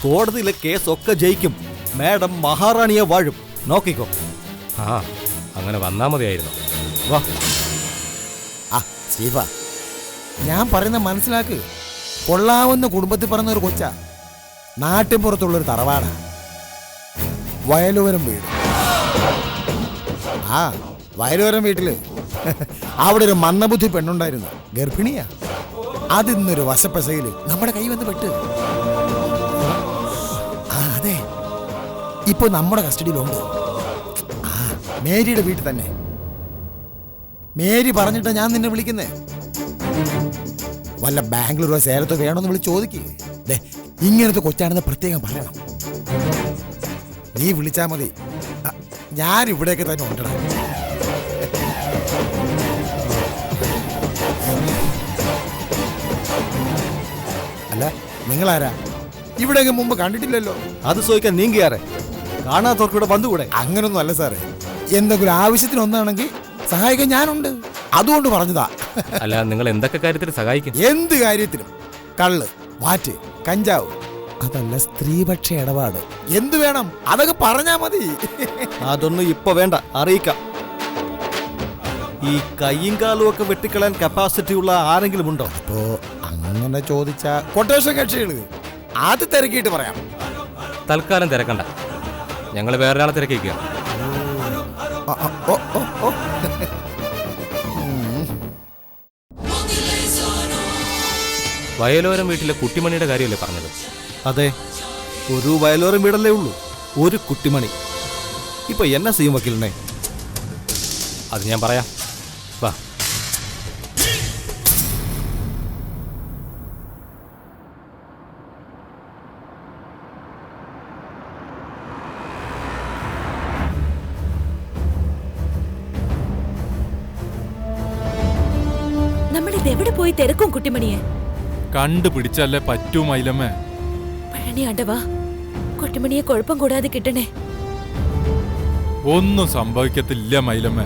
കോടതിയിലെ കേസൊക്കെ ജയിക്കും. മാഡം മഹാറാണിയെ വാഴും. നോക്കിക്കോ. അങ്ങനെ വന്നാ മതിയായിരുന്നു. സ്റ്റീഫ, ഞാൻ പറയുന്ന മനസ്സിലാക്ക്. കൊള്ളാവുന്ന കുടുംബത്തിൽ പറഞ്ഞ ഒരു കൊച്ചാ. നാട്ടിൻ പുറത്തുള്ളൊരു തറവാടാ, വയലോരം വീട്. ആ വയലോരം വീട്ടില് അവിടെ ഒരു മന്ദബുദ്ധി പെണ്ണുണ്ടായിരുന്നു, ഗർഭിണിയാ. അതിന്നൊരു വശപ്പശയില് നമ്മുടെ കൈ വന്ന് പെട്ട്. ആ അതെ, ഇപ്പൊ നമ്മുടെ കസ്റ്റഡിയിലുണ്ട്. ആ മേരിയുടെ വീട്ടിൽ തന്നെ. മേരി പറഞ്ഞിട്ടാ ഞാൻ നിന്നെ വിളിക്കുന്നേ. വല്ല ബാംഗ്ലൂരോ സേലത്തോ വേണമെന്ന് വിളിച്ച് ചോദിക്ക്. ഇങ്ങനത്തെ കൊച്ചാണെന്ന് പ്രത്യേകം പറയണം. നീ വിളിച്ചാ മതി, ഞാൻ ഇവിടെയൊക്കെ തന്നെ ഉണ്ടടാ. അല്ല നിങ്ങളാരാ? ഇവിടെ മുമ്പ് കണ്ടിട്ടില്ലല്ലോ. അത് ചോദിക്കാൻ നീങ്ങിയാറേ, കാണാത്തവർക്കൂടെ വന്നുകൂടെ? അങ്ങനൊന്നും അല്ല സാറേ, എന്തെങ്കിലും ആവശ്യത്തിന് ഒന്നാണെങ്കിൽ സഹായിക്കാൻ ഞാനുണ്ട്, അതുകൊണ്ട് പറഞ്ഞതാ. അല്ല, നിങ്ങൾ എന്തൊക്കെ കാര്യത്തിൽ സഹായിക്കും? എന്ത് കാര്യത്തിലും. കള്ള്, വാറ്റ്, കഞ്ചാവ്, അതല്ല സ്ത്രീപക്ഷ ഇടപാട്, എന്ത് വേണം അതൊക്കെ പറഞ്ഞാ മതി. അതൊന്നും ഇപ്പൊ വേണ്ട, അറിയിക്കാം. ഈ കയ്യും കാലും ഒക്കെ വെട്ടിക്കളയാൻ കപ്പാസിറ്റി ഉള്ള ആരെങ്കിലും ഉണ്ടോ? അപ്പോ അങ്ങനെ ചോദിച്ചാ കൊട്ടേഷൻ കക്ഷികള്, അത് തിരക്കിയിട്ട് പറയാം. തൽക്കാലം തിരക്കണ്ട, ഞങ്ങൾ വേറൊരാളെ തിരക്കിക്കുക. വയലോരം വീട്ടിലെ കുട്ടിമണിയുടെ കാര്യമല്ലേ പറഞ്ഞത്? അതെ, ഒരു വയലോരം വീടല്ലേ ഉള്ളൂ, ഒരു കുട്ടിമണി. ഇപ്പൊ എന്നാ ചെയ്യും വക്കീലിനെ? അത് ഞാൻ പറയാം, വാ. നമ്മളിത് എവിടെ പോയി തിരക്കും കുട്ടിമണിയെ? കണ്ടുപിടിച്ചല്ലേ പറ്റൂ മൈലമ്മേ. പഴനിയാണ്ടവാ, കുട്ടിമണിയെ കുഴപ്പം കൂടാതെ കിട്ടണേ. ഒന്നും സംഭവിക്കത്തില്ല മൈലമ്മേ.